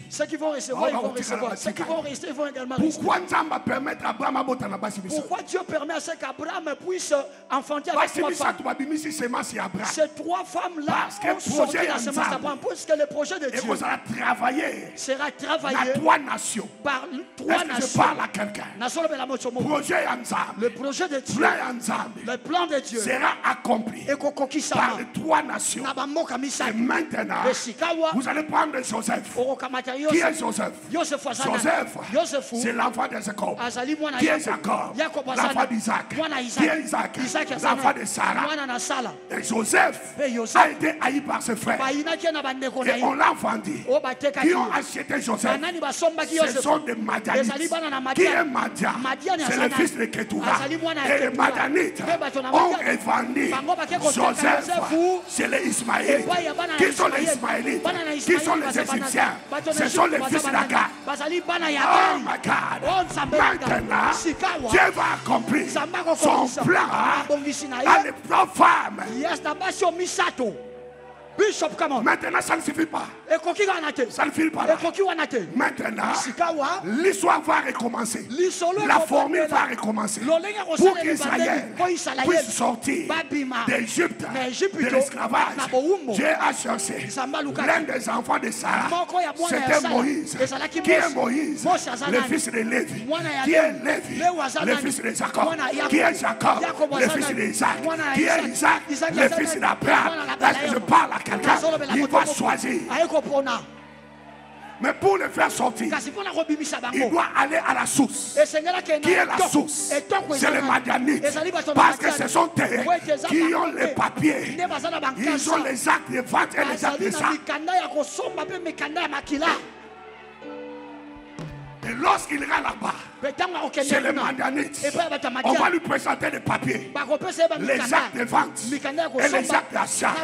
Ceux qui vont recevoir, ils vont recevoir. Ceux qui vont rester, ils vont également rester. Pourquoi Dieu permet à ce qu'Abraham puisse enfanter avec trois femmes? Ces trois femmes-là ont sorti la semence d'Abraham, puisque le projet de Dieu sera travaillé par trois nations. Le projet de Dieu, le plan de Dieu sera accompli par les trois nations. Et maintenant, vous allez prendre Joseph. Qui est Joseph? Joseph, c'est l'enfant de Jacob. Qui est Jacob? L'enfant d'Isaac. Qui est Isaac? L'enfant de Sarah. Et Joseph a été haï par ses frères. Et on l'a vendu. Qui ont acheté Joseph? Ce sont des Madianites. Qui est Madian? C'est le fils de Ketura. Et les Madianites ont revendu Joseph. C'est les Ismaélites. Qui sont les Ismaélites? Qui sont les Égyptiens? Ce sont les fils d'Agar. Oh my God. Maintenant, Dieu va accomplir son plan à l'épreuve femme. Bishop, come on. Maintenant, ça ne suffit pas. Ça ne suffit pas. Maintenant, l'histoire va recommencer. La formule va recommencer. Pour qu'Israël puisse sortir d'Égypte, de l'esclavage, Dieu a cherché l'un des enfants de Sarah. C'était Moïse. Qui est Moïse? Le fils de Lévi. Qui est Lévi? Le fils de Jacob. Qui est Jacob? Le fils d'Isaac. Qui est Isaac? Le fils d'Abraham. Est-ce que je parle à quelqu'un? Il va choisir. Mais pour le faire sortir, il doit aller à la source. Qui est la source? C'est les Madianites. Parce que ce sont eux qui ont les papiers. Ils ont les actes de vente et les actes de ça. Et lorsqu'il ira là-bas, c'est les Madianites. On va lui présenter les papiers, les actes de vente et les actes d'achat.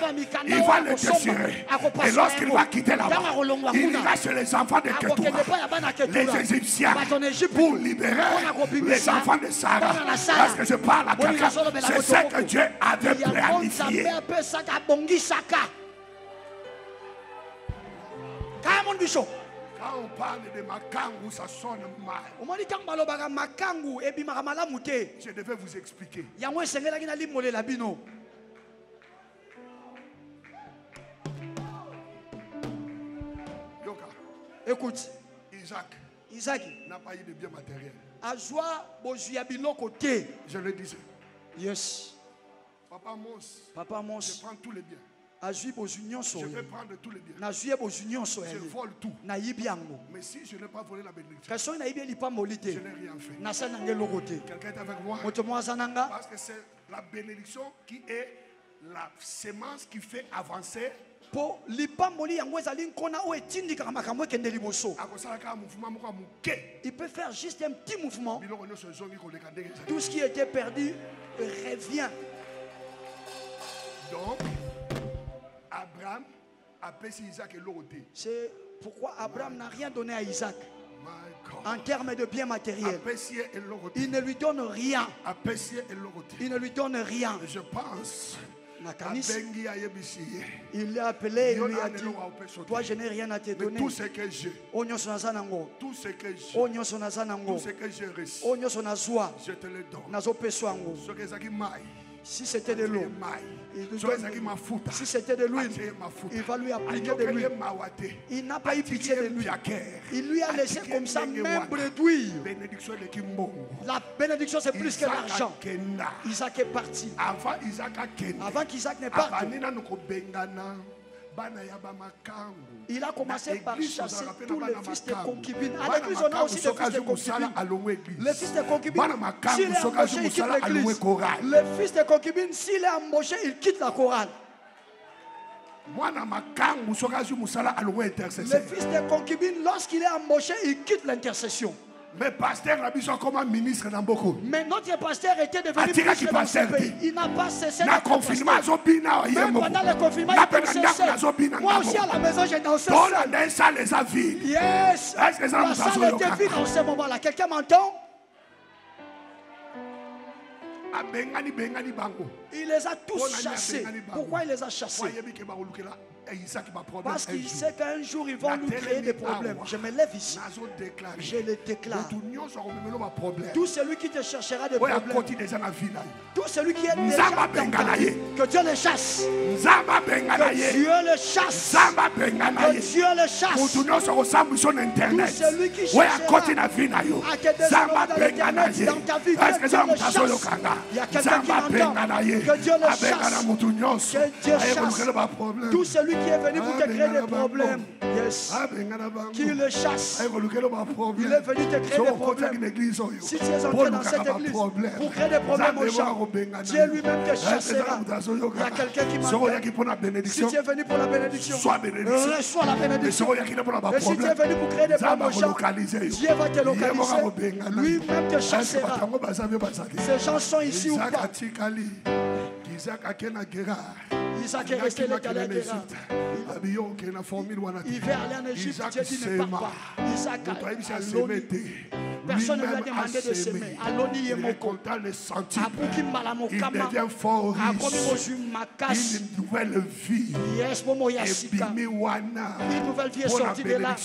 Il va les déchirer. Et lorsqu'il va quitter là-bas, il ira chez les enfants de Ketura, les Égyptiens, pour libérer les enfants de Sarah. Parce que je parle à quelqu'un, c'est ce que Dieu avait planifié. Quand on parle de Makangu, ça sonne mal. Je devais vous expliquer. Écoute, Isaac n'a pas eu de bien matériel. Je le disais. Yes. Papa Mons, je prends tous les biens. Je vais prendre tous les biens. Je vole tout. Mais si je n'ai pas volé la bénédiction, je n'ai rien fait. Quelqu'un est avec moi? Parce que c'est la bénédiction qui est la semence qui fait avancer. Il peut faire juste un petit mouvement. Tout ce qui était perdu revient. Donc, Abraham a payé Isaac et l'auté. C'est pourquoi Abraham n'a rien donné à Isaac. En termes de biens matériels, il ne lui donne rien. Il ne lui donne rien. Je pense. Il l'a appelé, il lui a dit, toi je n'ai rien à te donner. Tout ce que j'ai, tout ce que j'ai reçu, je te le donne. Si c'était de l'eau, si c'était de l'huile, il va lui appliquer de l'huile. Il n'a pas eu pitié de lui. Il lui a laissé comme ça même d'huile. La bénédiction c'est plus que l'argent. Isaac est parti. Avant qu'Isaac ne parte, il a commencé par chasser tous les fils de concubines. À l'église, on a aussi des fils de concubines. Les fils de concubines, s'il est embauché, il quitte l'église. Les fils de concubines, s'il est embauché, il quitte la chorale. Les fils de concubines, lorsqu'il est embauché, il quitte l'intercession. Mais pasteur a besoin comme ministre dans beaucoup. Mais notre pasteur était devenu ministre dans ce pays. Il n'a pas cessé de pasteur. Même pendant le confinement, il dansait. Moi aussi à la maison, j'ai dansé. Yes. La salle était vide en ce moment-là. Quelqu'un m'entend? Il les a tous chassés. Pourquoi il les a chassés? Parce qu'il sait qu'un jour ils vont nous créer des problèmes. Je me lève ici. Je le déclare. Tout celui qui te cherchera des problèmes. Tout celui qui est déjà dans ta vie, que Dieu le chasse. Que Dieu le chasse. Que Dieu le chasse. Tout celui qui cherchera à te déshonorer dans ta vie, que Dieu le chasse. Il y a quelqu'un qui m'entend. Que Dieu le chasse. Que Dieu chasse. Tout celui qui est venu pour te créer des problèmes, yes, qu'il le chasse. Il est venu te créer des problèmes. Si tu es entré dans cette église pour créer des problèmes aux gens, Dieu lui-même te chassera. Il y a quelqu'un qui m'appelle. Si tu es venu pour la bénédiction, reçois la bénédiction. Et si tu es venu pour créer des problèmes aux gens, Dieu va te localiser. Lui-même te chassera. Ces gens sont ici ou pas? Isaac est resté l'étalé à Guérard. Il veut aller en Égypte, Dieu dit ne pars pas. Isaac a l'oni. Personne ne lui a demandé de s'aimer. Aloni et Moko. Il devient fort riche. Une nouvelle vie. Yes, Momo Yassika. Une nouvelle vie est sortie de là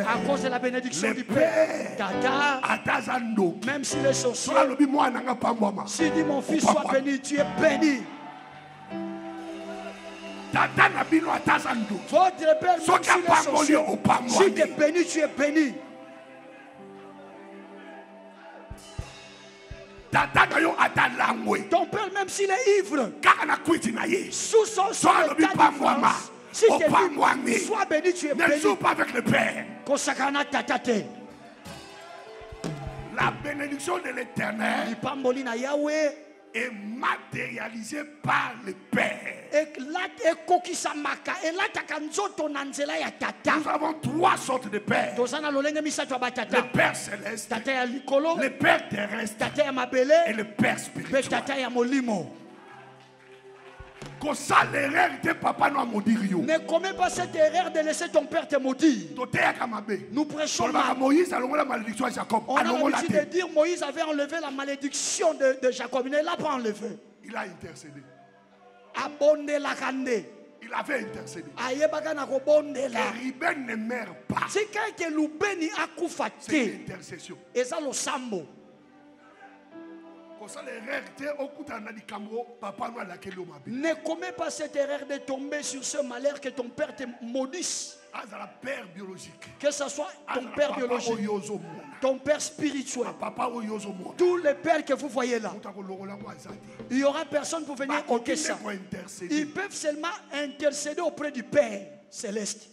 à cause de la bénédiction du Père. Tata, même s'il est sorcier, s'il dit mon fils soit béni, tu es béni. Votre père, si tu es béni, tu es béni. Ton père, même s'il est ivre, sous son état d'ivresse, si tu es béni, sois béni, tu es béni. Ne joue pas avec le Père. La bénédiction de l'Éternel est matérialisée par le Père. Nous avons trois sortes de pères. Le Père céleste, le Père terrestre et le Père spirituel. Ne commets pas cette erreur de laisser ton père te maudire. Nous prêchons mal. On a l'habitude de dire Moïse avait enlevé la malédiction de Jacob. Il ne l'a pas enlevé. Il a intercédé. Il avait intercédé. Et Ruben ne meurt pas. C'est une intercession. Ne commets pas cette erreur de tomber sur ce malheur que ton père te maudisse. Que ce soit ton père biologique, ton père spirituel, tous les pères que vous voyez là, il n'y aura personne pour venir ôter ça. Ils peuvent seulement intercéder auprès du Père céleste.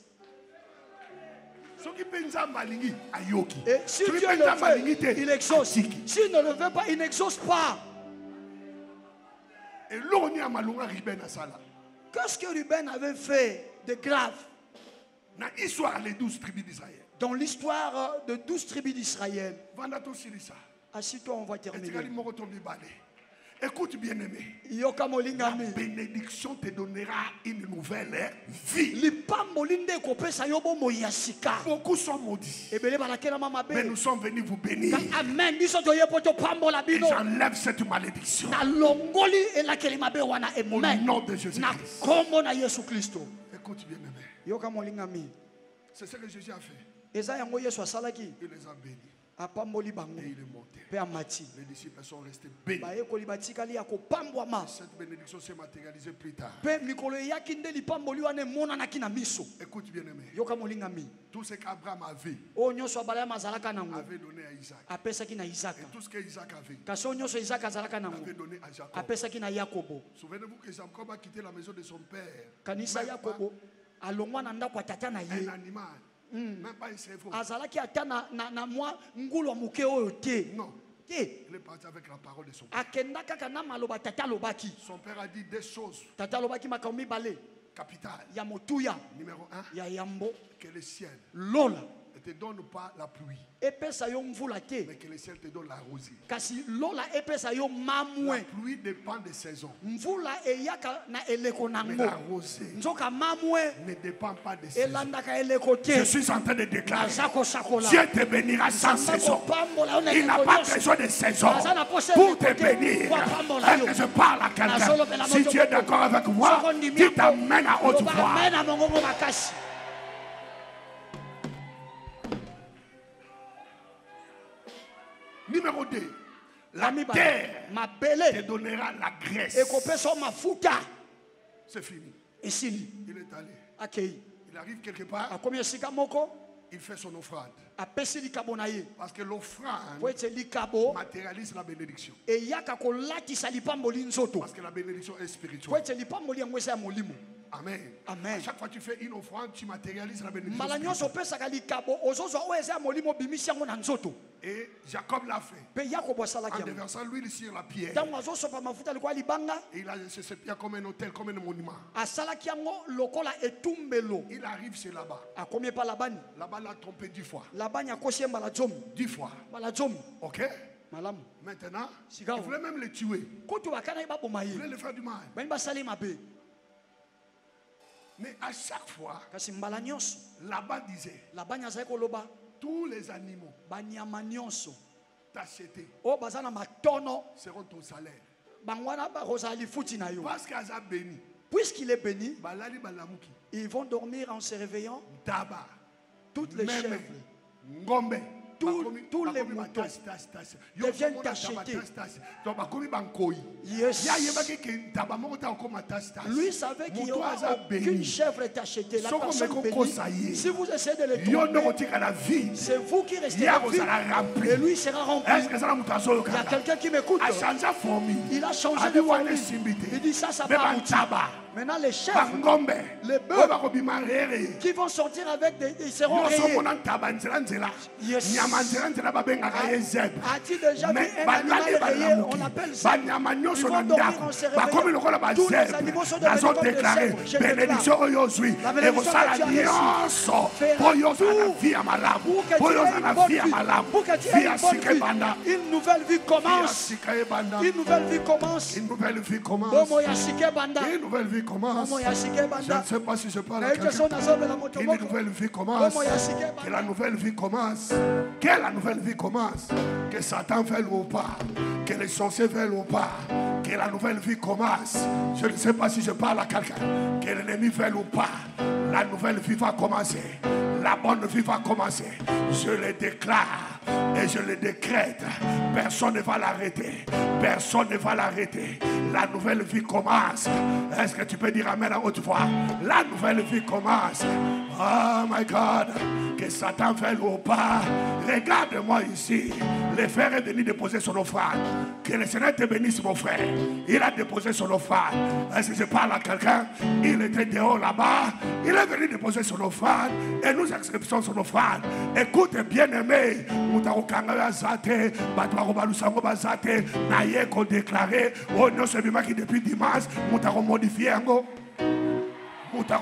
Et si Dieu le veut, il exauce. S'il ne le veut pas, il n'exauce pas. Qu'est-ce que Ruben avait fait de grave dans l'histoire de 12 tribus d'Israël? Assis-toi, on va terminer. Écoute bien aimé, la bénédiction te donnera une nouvelle vie. Beaucoup sont maudits, mais nous sommes venus vous bénir. Et j'enlève cette malédiction au nom de Jésus-Christ. Écoute bien aimé, c'est ce que Jésus a fait. Il les a bénis. Et il est monté. Les disciples sont restés bénis. Cette bénédiction s'est matérialisée plus tard. Écoute bien aimé. Tout ce qu'Abraham avait donné à Isaac. Et tout ce qu'Isaac avait donné à Jacob. Souvenez-vous que Jacob a quitté la maison de son père. Un animal. Même pas un cerveau. Non. Il est parti avec la parole de son père. Son père a dit des choses capitales. Numéro 1, que le ciel te donne pas la pluie, mais que le ciel te donne la rosée. La pluie dépend des saisons. Mais la la rosée ne dépend pas des saisons. Je suis en train de déclarer, Dieu te bénira sans saison. Il n'a pas besoin de saison pour te bénir. Est-ce que je parle à quelqu'un? Si tu es d'accord avec moi, tu t'amènes à haute voix. Numéro 2, la terre te donnera la graisse. C'est fini. Il est allé. Il arrive quelque part. Il fait son offrande. Parce que l'offrande matérialise la bénédiction. Parce que la bénédiction est spirituelle. Amen. Amen. À chaque fois que tu fais une offrande, tu matérialises la bénédiction spirituelle. Et Jacob l'a fait. En déversant l'huile sur la pierre. Et il a laissé cette pierre comme un hôtel, comme un monument. Il arrive chez Laban. Laban l'a trompé 10 fois. 10 fois. Ok? Maintenant, il voulait même le tuer. Il voulait le faire du mal. Mais à chaque fois, Laban disait, tous les animaux t'acheter seront ton salaire. Parce qu'il a béni. Puisqu'il est béni, ils vont dormir en se réveillant. Toutes les chèvres, tous les moutons deviennent tachetés. Yes. Lui savait qu'il n'y aura aucune chèvre tachetée. La personne bénie, si vous essayez de le tromper, c'est vous qui restez en vie et lui sera rempli. Il y a quelqu'un qui m'écoute. Il a changé de formule. Il dit ça va aboutir. Maintenant les chèvres, les bœufs qui vont sortir avec ils seront rayés. Yes. A-t-il déjà vu un animal rayé? On appelle ça. Ils vont dormir en se réveillant. Tous les animaux sont devenus comme des chèvres. Je déclare. La bénédiction que tu as reçue fera tout pour que tu aies une bonne vie. Pour que tu aies une bonne vie. Une nouvelle vie commence. Une nouvelle vie commence. Une nouvelle vie commence. Une nouvelle vie commence. Je ne sais pas si je parle à quelqu'un. Une nouvelle vie commence. Que la nouvelle vie commence. Que la nouvelle vie commence. Que Satan veuille ou pas. Que les sorciers veulent ou pas. Que la nouvelle vie commence. Je ne sais pas si je parle à quelqu'un. Que l'ennemi veuille ou pas. La nouvelle vie va commencer. La bonne vie va commencer. Je le déclare et je le décrète. Personne ne va l'arrêter. Personne ne va l'arrêter. La nouvelle vie commence. Est-ce que tu peux dire amen à haute voix? La nouvelle vie commence. Oh my God. Que Satan veuille ou pas. Regarde-moi ici. Le frère est venu déposer son offrande. Que le Seigneur te bénisse, mon frère. Il a déposé son offrande. Est-ce que je parle à quelqu'un? Il était dehors là-bas. Il est venu déposer son offrande. Et nous acceptons son offrande. Écoute, bien-aimé. Déclaré. Oh non, c'est lui qui depuis dimanche. Nous t'avons modifié.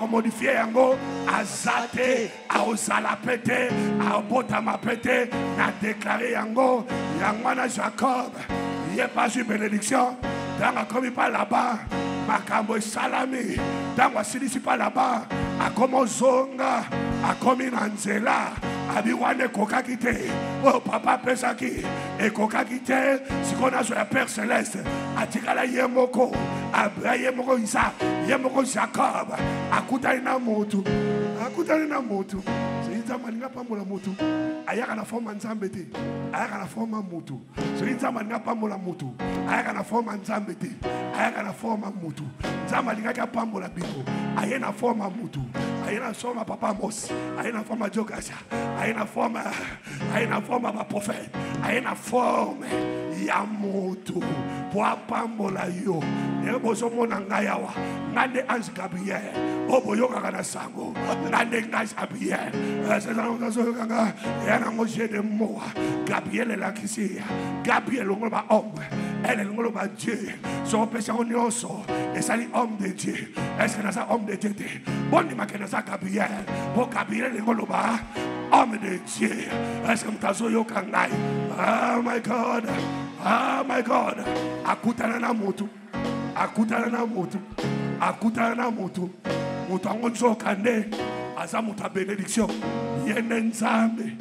Modifié yango azate aosala pete aobotama pete na déclaré yango yangwana Jacob il a pas eu bénédiction dans a commis pas là-bas makambo salami dans a silisi pas là-bas a comme zonga a comme nanzela abiwane kokakite oh papa pesaki et kokakite si qu'on a sur la Père céleste atikala yemoko Abraham moko Isa yemoko Jacob akutani na motu Nzambe alinga pambola motu ayaka na forme nzambe te ayaka na forme motu so Nzambe alinga pambola motu ayaka na forme nzambe te ayaka na forme motu Nzambe alinga pambola biko ayena forme motu ayena forme papa Mos ayena forme Jokasha ayena forme ba prophète ayena forme ya motu pour pambola yo ebozo mona ngayawa ngande ange Gabriel oboyoka kana sango ngande ange Gabriel Gabriel est là qui s'y Gabriel est là homme elle est là Dieu son péché en yoso et ça dit homme de Dieu est-ce que c'est un homme de Dieu bon il m'a qu'à ça Gabriel bon Gabriel est là homme de Dieu. Est-ce que mtazoyo kangai? Oh my God. Oh my God. Akutana na mutu. Akutana na mutu. Akutana na mutu. Mutu angonzo kande. Aza muta bénédiction. Yene nzambe.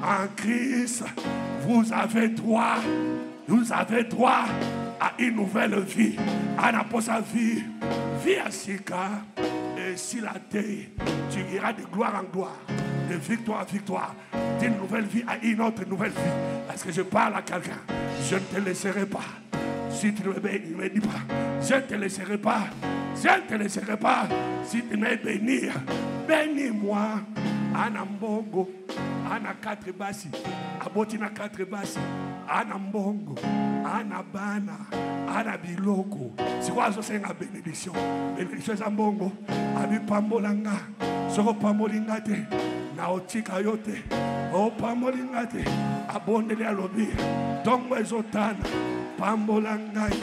En Christ, vous avez droit. Vous avez droit à une nouvelle vie. À la sa vie. Vie à Sika. Et si la terre, tu iras de gloire en gloire, de victoire en victoire, d'une nouvelle vie à une autre nouvelle vie. Parce que je parle à quelqu'un, je ne te laisserai pas. Si tu ne me dis pas, je ne te laisserai pas. Je ne te laisserai pas. Si tu me bénis, bénis-moi. Ana mbongo, ana 4 basi, abotina 4 basi, ana mbongo, ana bana, ana biloko. C'est quoi ça, une bénédiction? Bénédiction za mbongo, abi pambolanga, soko pambolingate, na otika yote, o pambolingate, abondele alobi, tongo ezotana, pambolangai,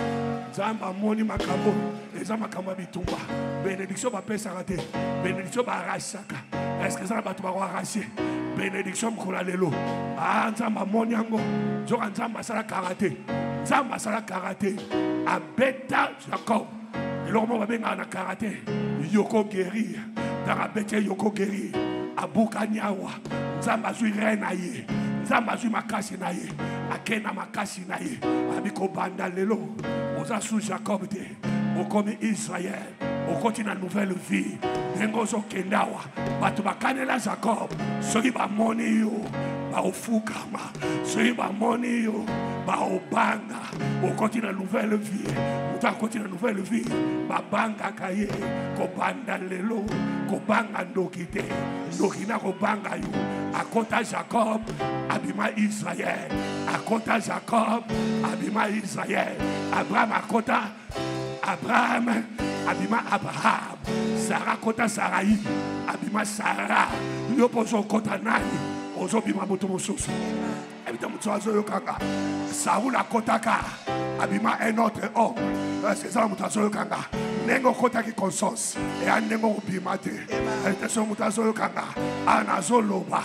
zamba moni makambo, ezama kamba bitumba. Bénédiction va pesa raté, bénédiction va arrachaka. Est-ce que ça va te arracher? Bénédiction mkola lelo. Ah, nzamba moniango. Joka nzamba sala karaté. Nzamba sala karaté. Abeta Jacob. Et l'homme va bien na karaté. Yoko guéri. Dans la bête yoko guéri. Abuka nyawa. Nzamba zui rena ye. Nzamba zui makasi na ye. Akena makasi na ye. Abiko banda lelo. Oza sous Jacob te. Okomi Israël. On continue la nouvelle vie. Nengozo kendawa. Batu bakanela Jacob. Soki ba moni yo. Ba ofukama. Soki ba moni yo. Ba obanga. On continue la nouvelle vie. On continue la nouvelle vie. Ba banga kaye. Ko banda lelo. Ko banga ndokite. Ndokina ko banga yo. Akota Jacob. Abima Israël. Akota Jacob. Abima Israël. Abraham akota. Abraham. Abima Abraham, Sarah kota Sarai, Abima Sarah, Yopozo kota nani, Ozo bima motomososo. Évidemment, tu as eu kanga. Saoul a kotaka, Abima un autre homme. C'est ça, Moutazo kanga. Nengo kota qui consens, et un nengo bimate. Attention, Moutazo kanga. Anazo loba,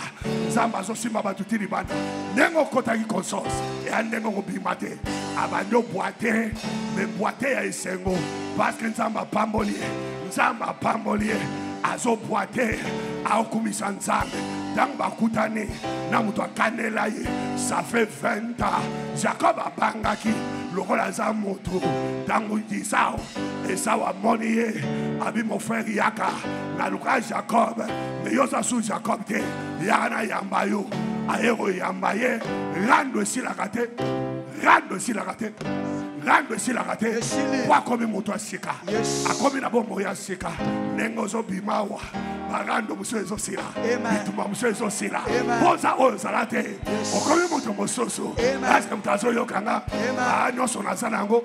Zambazo simba batuti libanda. Nengo kota qui consens, et un nengo bimate. Abando boite, mais boite à Essengo. Parce que Nzamba pambolier, Nzamba pambolier, azo boite, aokumisa Nzambe, Damba kutane, Namuto kanelaye, ça fait 20 ans. Jacob a bangaki, le rôle à Zamoto, Dango Disao, et ça va monier, abi mon frère Yaka, Naluka Jacob, mais yosa sous Jacob te, Yana Yambayo, Aero Yambaye, Rando si la raté, Rando si la raté. Rando si la raté, quoi comme moto à Sika, a comme la bombe à Sika, Nengozo Bimawa, Rando Monsieur Zosila, Bituma Monsieur Zosila, Posa Ozalate, o comme moto Mososo, Est-ce que Mtazo Yokanga, non son Azanango,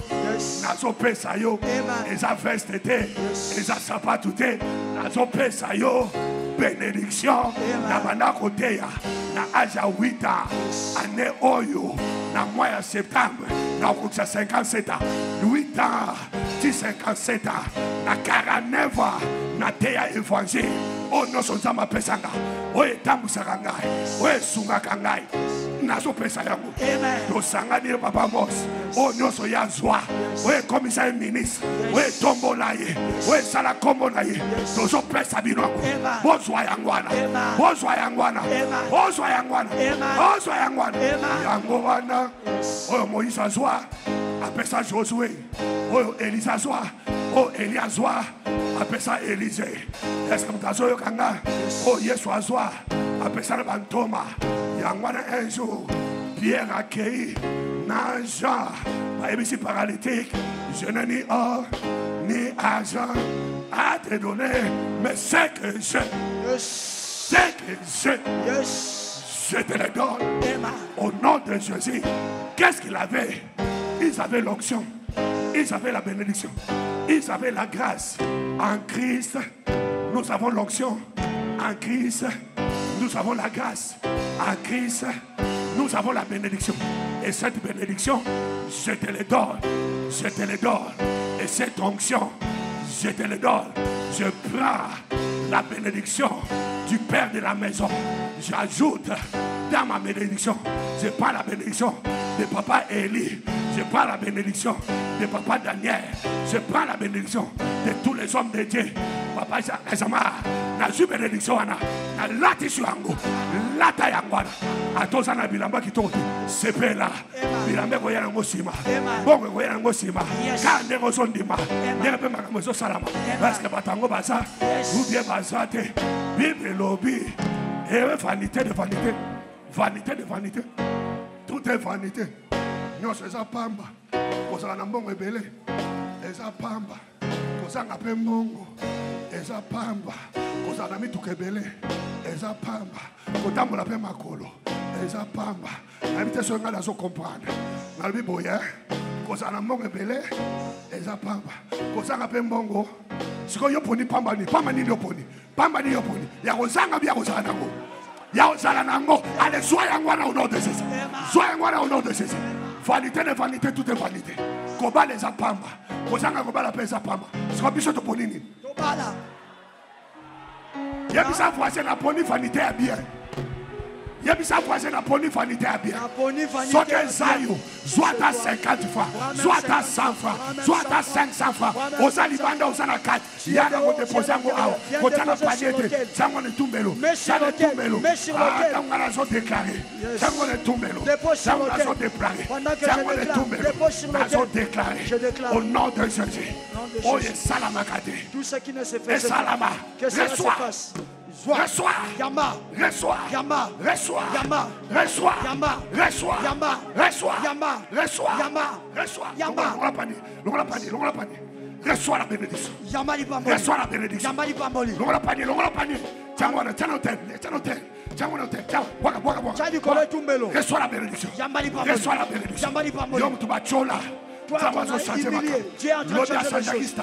Nazo Pesayo, Eza Vestete, Eza Sapatute, Nazo Pesayo, bénédiction, Nabana Koteya, Na Aja 8 ans, Ane Oyo, Na mois septembre, Na Kutsa 57 ans, 8 ans, 57 ans, Na 49 ans, Na Teya Évangile, Oh non, son Zama Pesanga, Oh Etamu Sarangai, Oh Sunga Kangai, Nazo Pesayango, Do Sangani Papa Mos, Oh non, so Yazwa, Oh Commissaire ministre, Oh Tombolaye, Oh Salakomonaye, Dozo Pesabinongo, Bozwa Yangwana, Bozwa Yangwana, Bozwa Yangwana, Bozwa Yangwana, Yangwana, Oh Moïse Azwa, après ça Josué, Oh Élisa Azwa, Oh Eliazwa, après ça Élisée, est-ce que vous avez Kanga, Oh Yesu Azwa, après ça le Bantoma, Yangwana un jour, Pierre accueilli, Jean, pas ici paralytique, je n'ai ni or, ni argent à te donner, mais c'est que je te le donne. Au nom de Jésus, qu'est-ce qu'il avait? Ils avaient l'onction, ils avaient la bénédiction, ils avaient la grâce. En Christ, nous avons l'onction. En Christ, nous avons la grâce. En Christ, nous avons la bénédiction. Et cette bénédiction, je te le donne. Je te le donne. Et cette onction, je te le donne. Je prends la bénédiction du père de la maison. J'ajoute dans ma bénédiction, je prends la bénédiction de papa Élie, je prends la bénédiction de papa Daniel, je prends la bénédiction de tous les hommes de Dieu. Papa Azama, na ju bénédiction ana, na lati suango, lata yangwana. Atoza na bilamba kitoti, sepela. Bilamba ko yana ngosima. Bongo ko yana ngosima. Kande ngosondima. Ndenge pe makamozo salama. Parce que batango baza, ou bien bazate. Bible lobby. Et vanité de vanité. Vanité de vanité. Tout est vanité. Nous c'est ça pamba. Kozala na mbongo ebele. Eza pamba. Kozanga pe mbongo. Eza pamba. Kozala mituka ebele. Eza pamba. Kotambola pe makolo. Eza pamba. Nabite so ngala zo comprendre. Nalbi boya. Kozala na mbongo ebele. Eza pamba. Kozanga pe mbongo. Siko yoponi pamba ni. Pamba ni yoponi. Pamba ni yoponi. Ya kozanga bia kozala nango. Ya kozala nango. Allez, soyez en au nom de Jésus. Soyez en au nom de Jésus. Vanité de vanité, tout est vanité. Koba les apamba. Kozanga koba la pesa pamba. Siko biso to ponini. Tobala. Yebisa voisin la poni vanité à bien. Yebisa voisin la poni vanité à bien. Soit qu'un zayo, soit à 50 francs, soit à 100 francs, soit à 500 francs. Aux alibanda, aux anakat, il y a un déposé en haut. Quand on a panier, ça on est tout mélo. Ça on est tout mélo. Ah, on a raison déclaré. Ça on est tout mélo. Ça on a raison déclaré. Ça on est tout mélo. Raison déclaré. Au nom de Jésus. Oh, et salamakade. Tout ce qui ne se fait, et salama. Reçois. Reçois, Yama, reçois, Yama, reçois, Yama, reçois, Yama, reçois, Yama, reçois, Yama, reçois, Yama, reçois, Yama. Reçois la bénédiction. Yama li bamboli. Reçois la bénédiction. Yama li bamboli. Longola panier. Tiens l'hôtel. Reçois la bénédiction. Yama li bamboli. Reçois la bénédiction. Yama li bamboli. Yom tubachola. Toi, tu as humilié. Dieu est en train de changer les choses.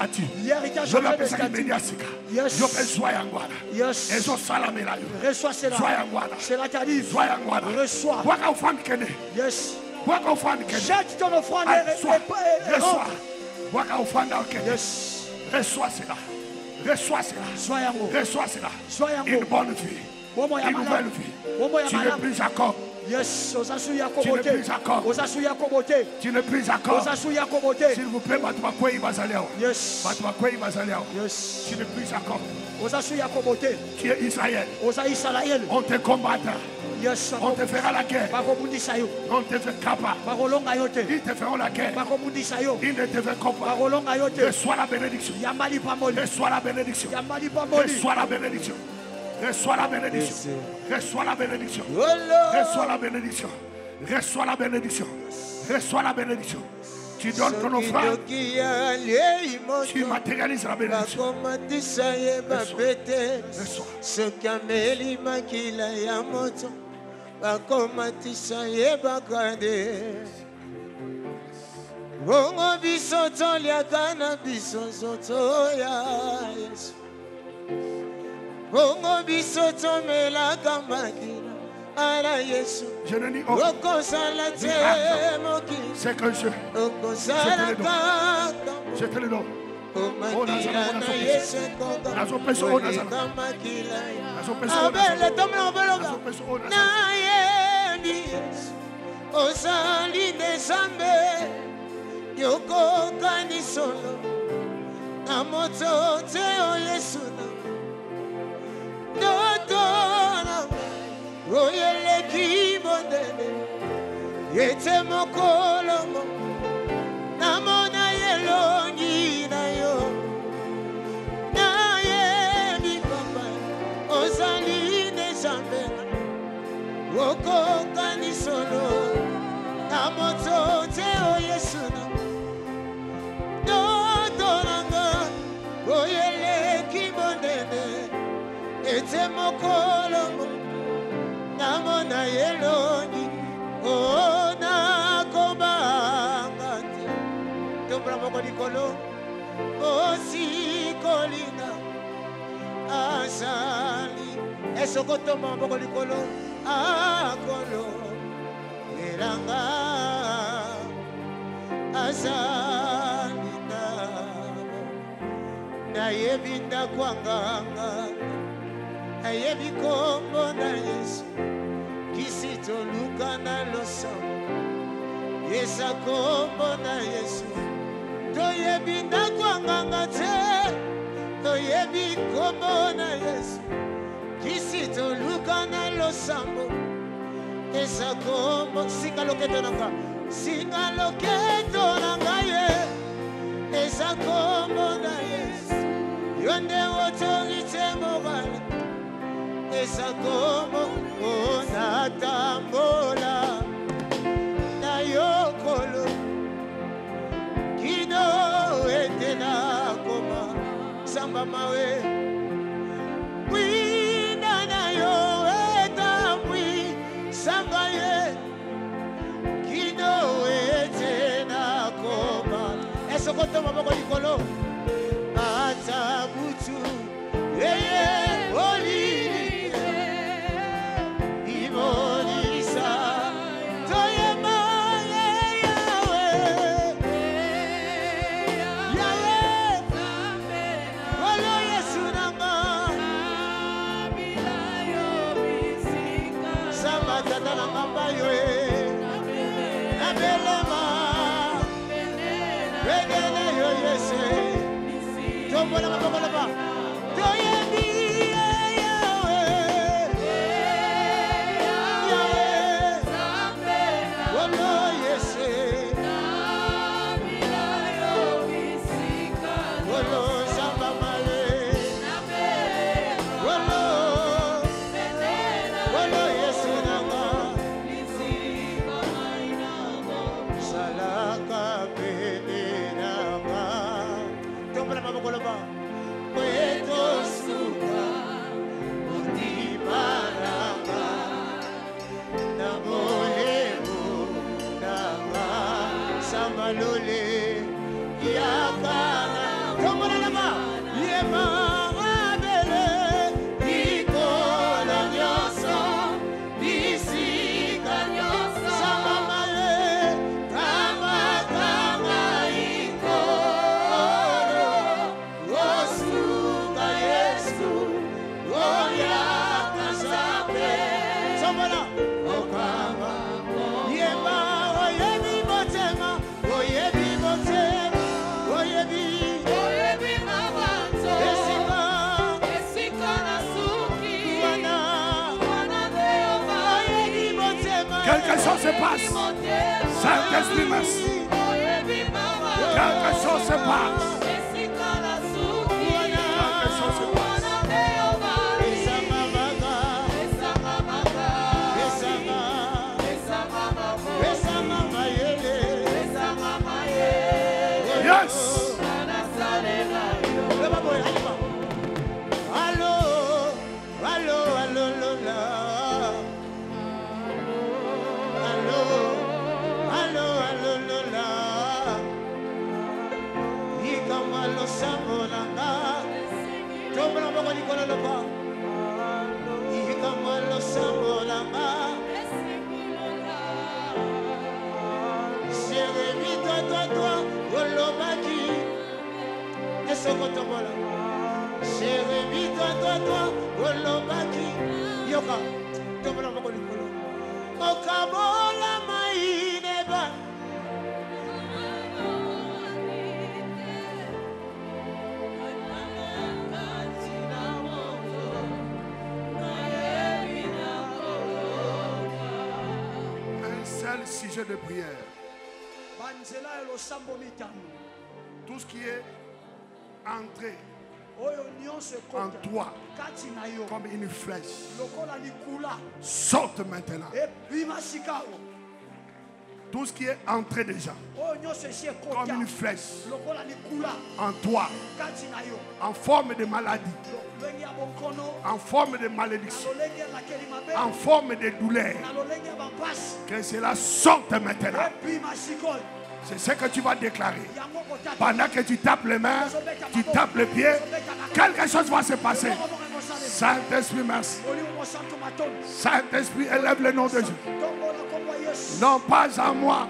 Hier, il t'a changé de statut. Yes. Yes. Reçois cela. Cela t'arrive. Reçois. Yes. Jette ton offrande et reçois. Yes. Reçois cela. Reçois cela. Soyons. Reçois cela. Soyons. Une bonne vie. Une nouvelle vie. Tu n'es plus Jacob. Yes, tu n'es plus Jacob. Tu n'es plus Jacob. S'il vous plaît, yes. Yes. Tu n'es plus Jacob. Tu es Israël. On te combattra. Yes. On te fera la guerre. On te fait capa. Ils te feront la guerre. Ils ne te feront pas. Reçois la bénédiction. Reçois la bénédiction. Reçois la bénédiction. Reçois la bénédiction. Reçois la bénédiction. Reçois la bénédiction. Reçois la bénédiction. Reçois la bénédiction. Tu donnes ton offrande. Tu matérialises la bénédiction. Je ne dis aucun. C'est que je te le donne. Oh, Oyele kibondele yete mokolomo namona yelongi na yo na ye papa ozali ne jambe okoka ni solo na moto te o Yesu na dodoranga oyele kibondele yete mokolomo namona yelongi ona kobangati tombra moko likolo osi kolina asali esokotoma moko likolo akolo elanga asali na yebinda kwanganga nayebi kombo na Yesu kisi toluka na losambo eza kombo na Yesu toyebi ndako nganga te toyebi kombo na Yesu kisi toluka na losambo eza kombo singa loketo nanga ye eza kombo na Yesu yonde autorité morale eza kombo onatambola na yokolo kino ete na koma samba mawe wina na yo etambwi samba ye kino ete na koma esokoto maboko likolo ata butu yeye olili imonisa toyema yawe olo Yesu nanga sama tata na ngamba yoe abelema regele yo Yesu tombola maboko laba toyebi quelque chose se passe. Saint-Esprit, merci. Quelque chose se passe. Quelque chose se passe. Yes. Un seul sujet de prière. Tout ce qui est entré en toi comme une flèche sorte maintenant. Tout ce qui est entré déjà comme une flèche en toi, en forme de maladie, en forme de malédiction, en forme de douleur, que cela sorte maintenant. C'est ce que tu vas déclarer. Pendant que tu tapes les mains, tu tapes les pieds, quelque chose va se passer. Saint-Esprit, merci. Saint-Esprit, élève le nom de Dieu. Non pas à moi.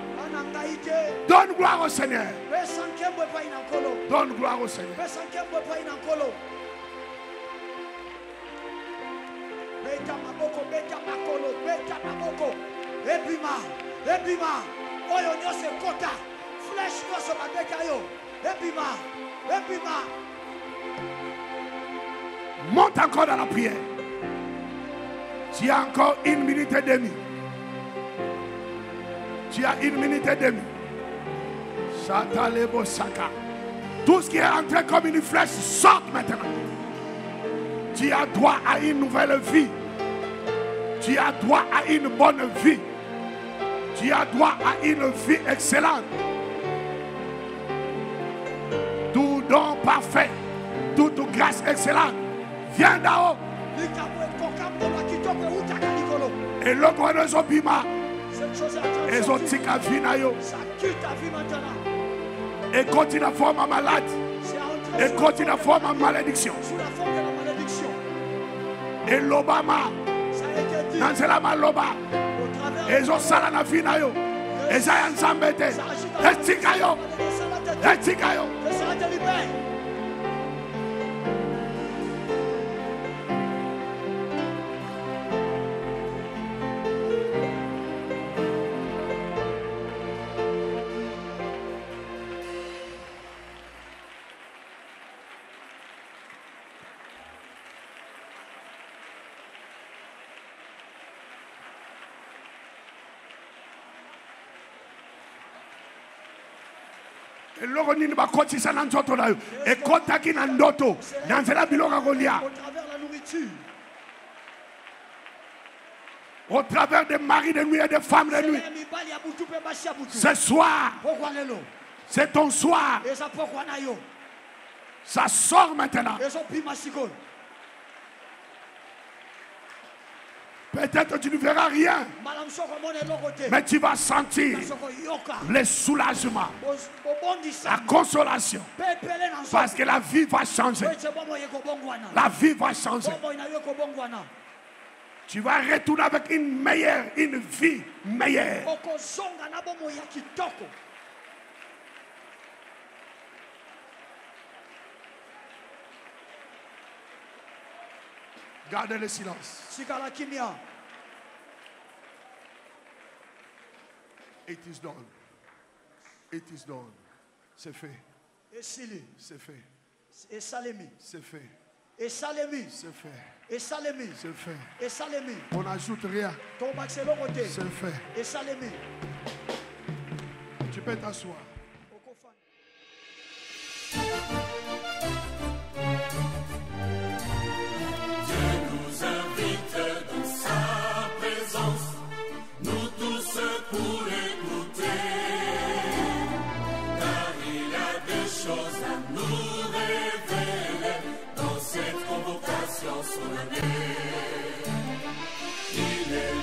Donne gloire au Seigneur. Donne gloire au Seigneur. beta maboko, beta makolo, beta maboko. Ebima, ebima. Oyo nyose kota. Flèche nyose mabeka yo. Ebima, ebima. Monte encore dans la prière. Tu as encore 1 minute et demie. Tu as 1 minute et demie. Chatalebo Saka. Tout ce qui est entré comme une flèche sort maintenant. Tu as droit à une nouvelle vie. Tu as droit à une bonne vie. Tu as droit à une vie excellente. Tout don parfait, toute grâce excellente vient d'en haut. Et le droit de Zobima, et Zotika Vinayo, et continue à former malade, et continue à former malédiction. Et l'Obama, Nanzela Maloba, et Zosala Vinayo, et Zayan Zambete, et Tikayo, et Tikayo. Et kotaki na ndoto nanzela biloko kolia au travers des maris de nuit et des femmes de nuit. Ce soir, c'est ton soir. Ça sort maintenant. Peut-être tu ne verras rien, mais tu vas sentir le soulagement, la consolation, parce que la vie va changer. La vie va changer. Tu vas retourner avec une vie meilleure. Gardez le silence. It is done. It is done. C'est fait. C'est fait. Et Salemi. C'est fait. Et Salemi. C'est fait. Et Salemi. C'est fait. Et Salemi. On n'ajoute rien. C'est fait. Et Salemi. Tu peux t'asseoir. Il est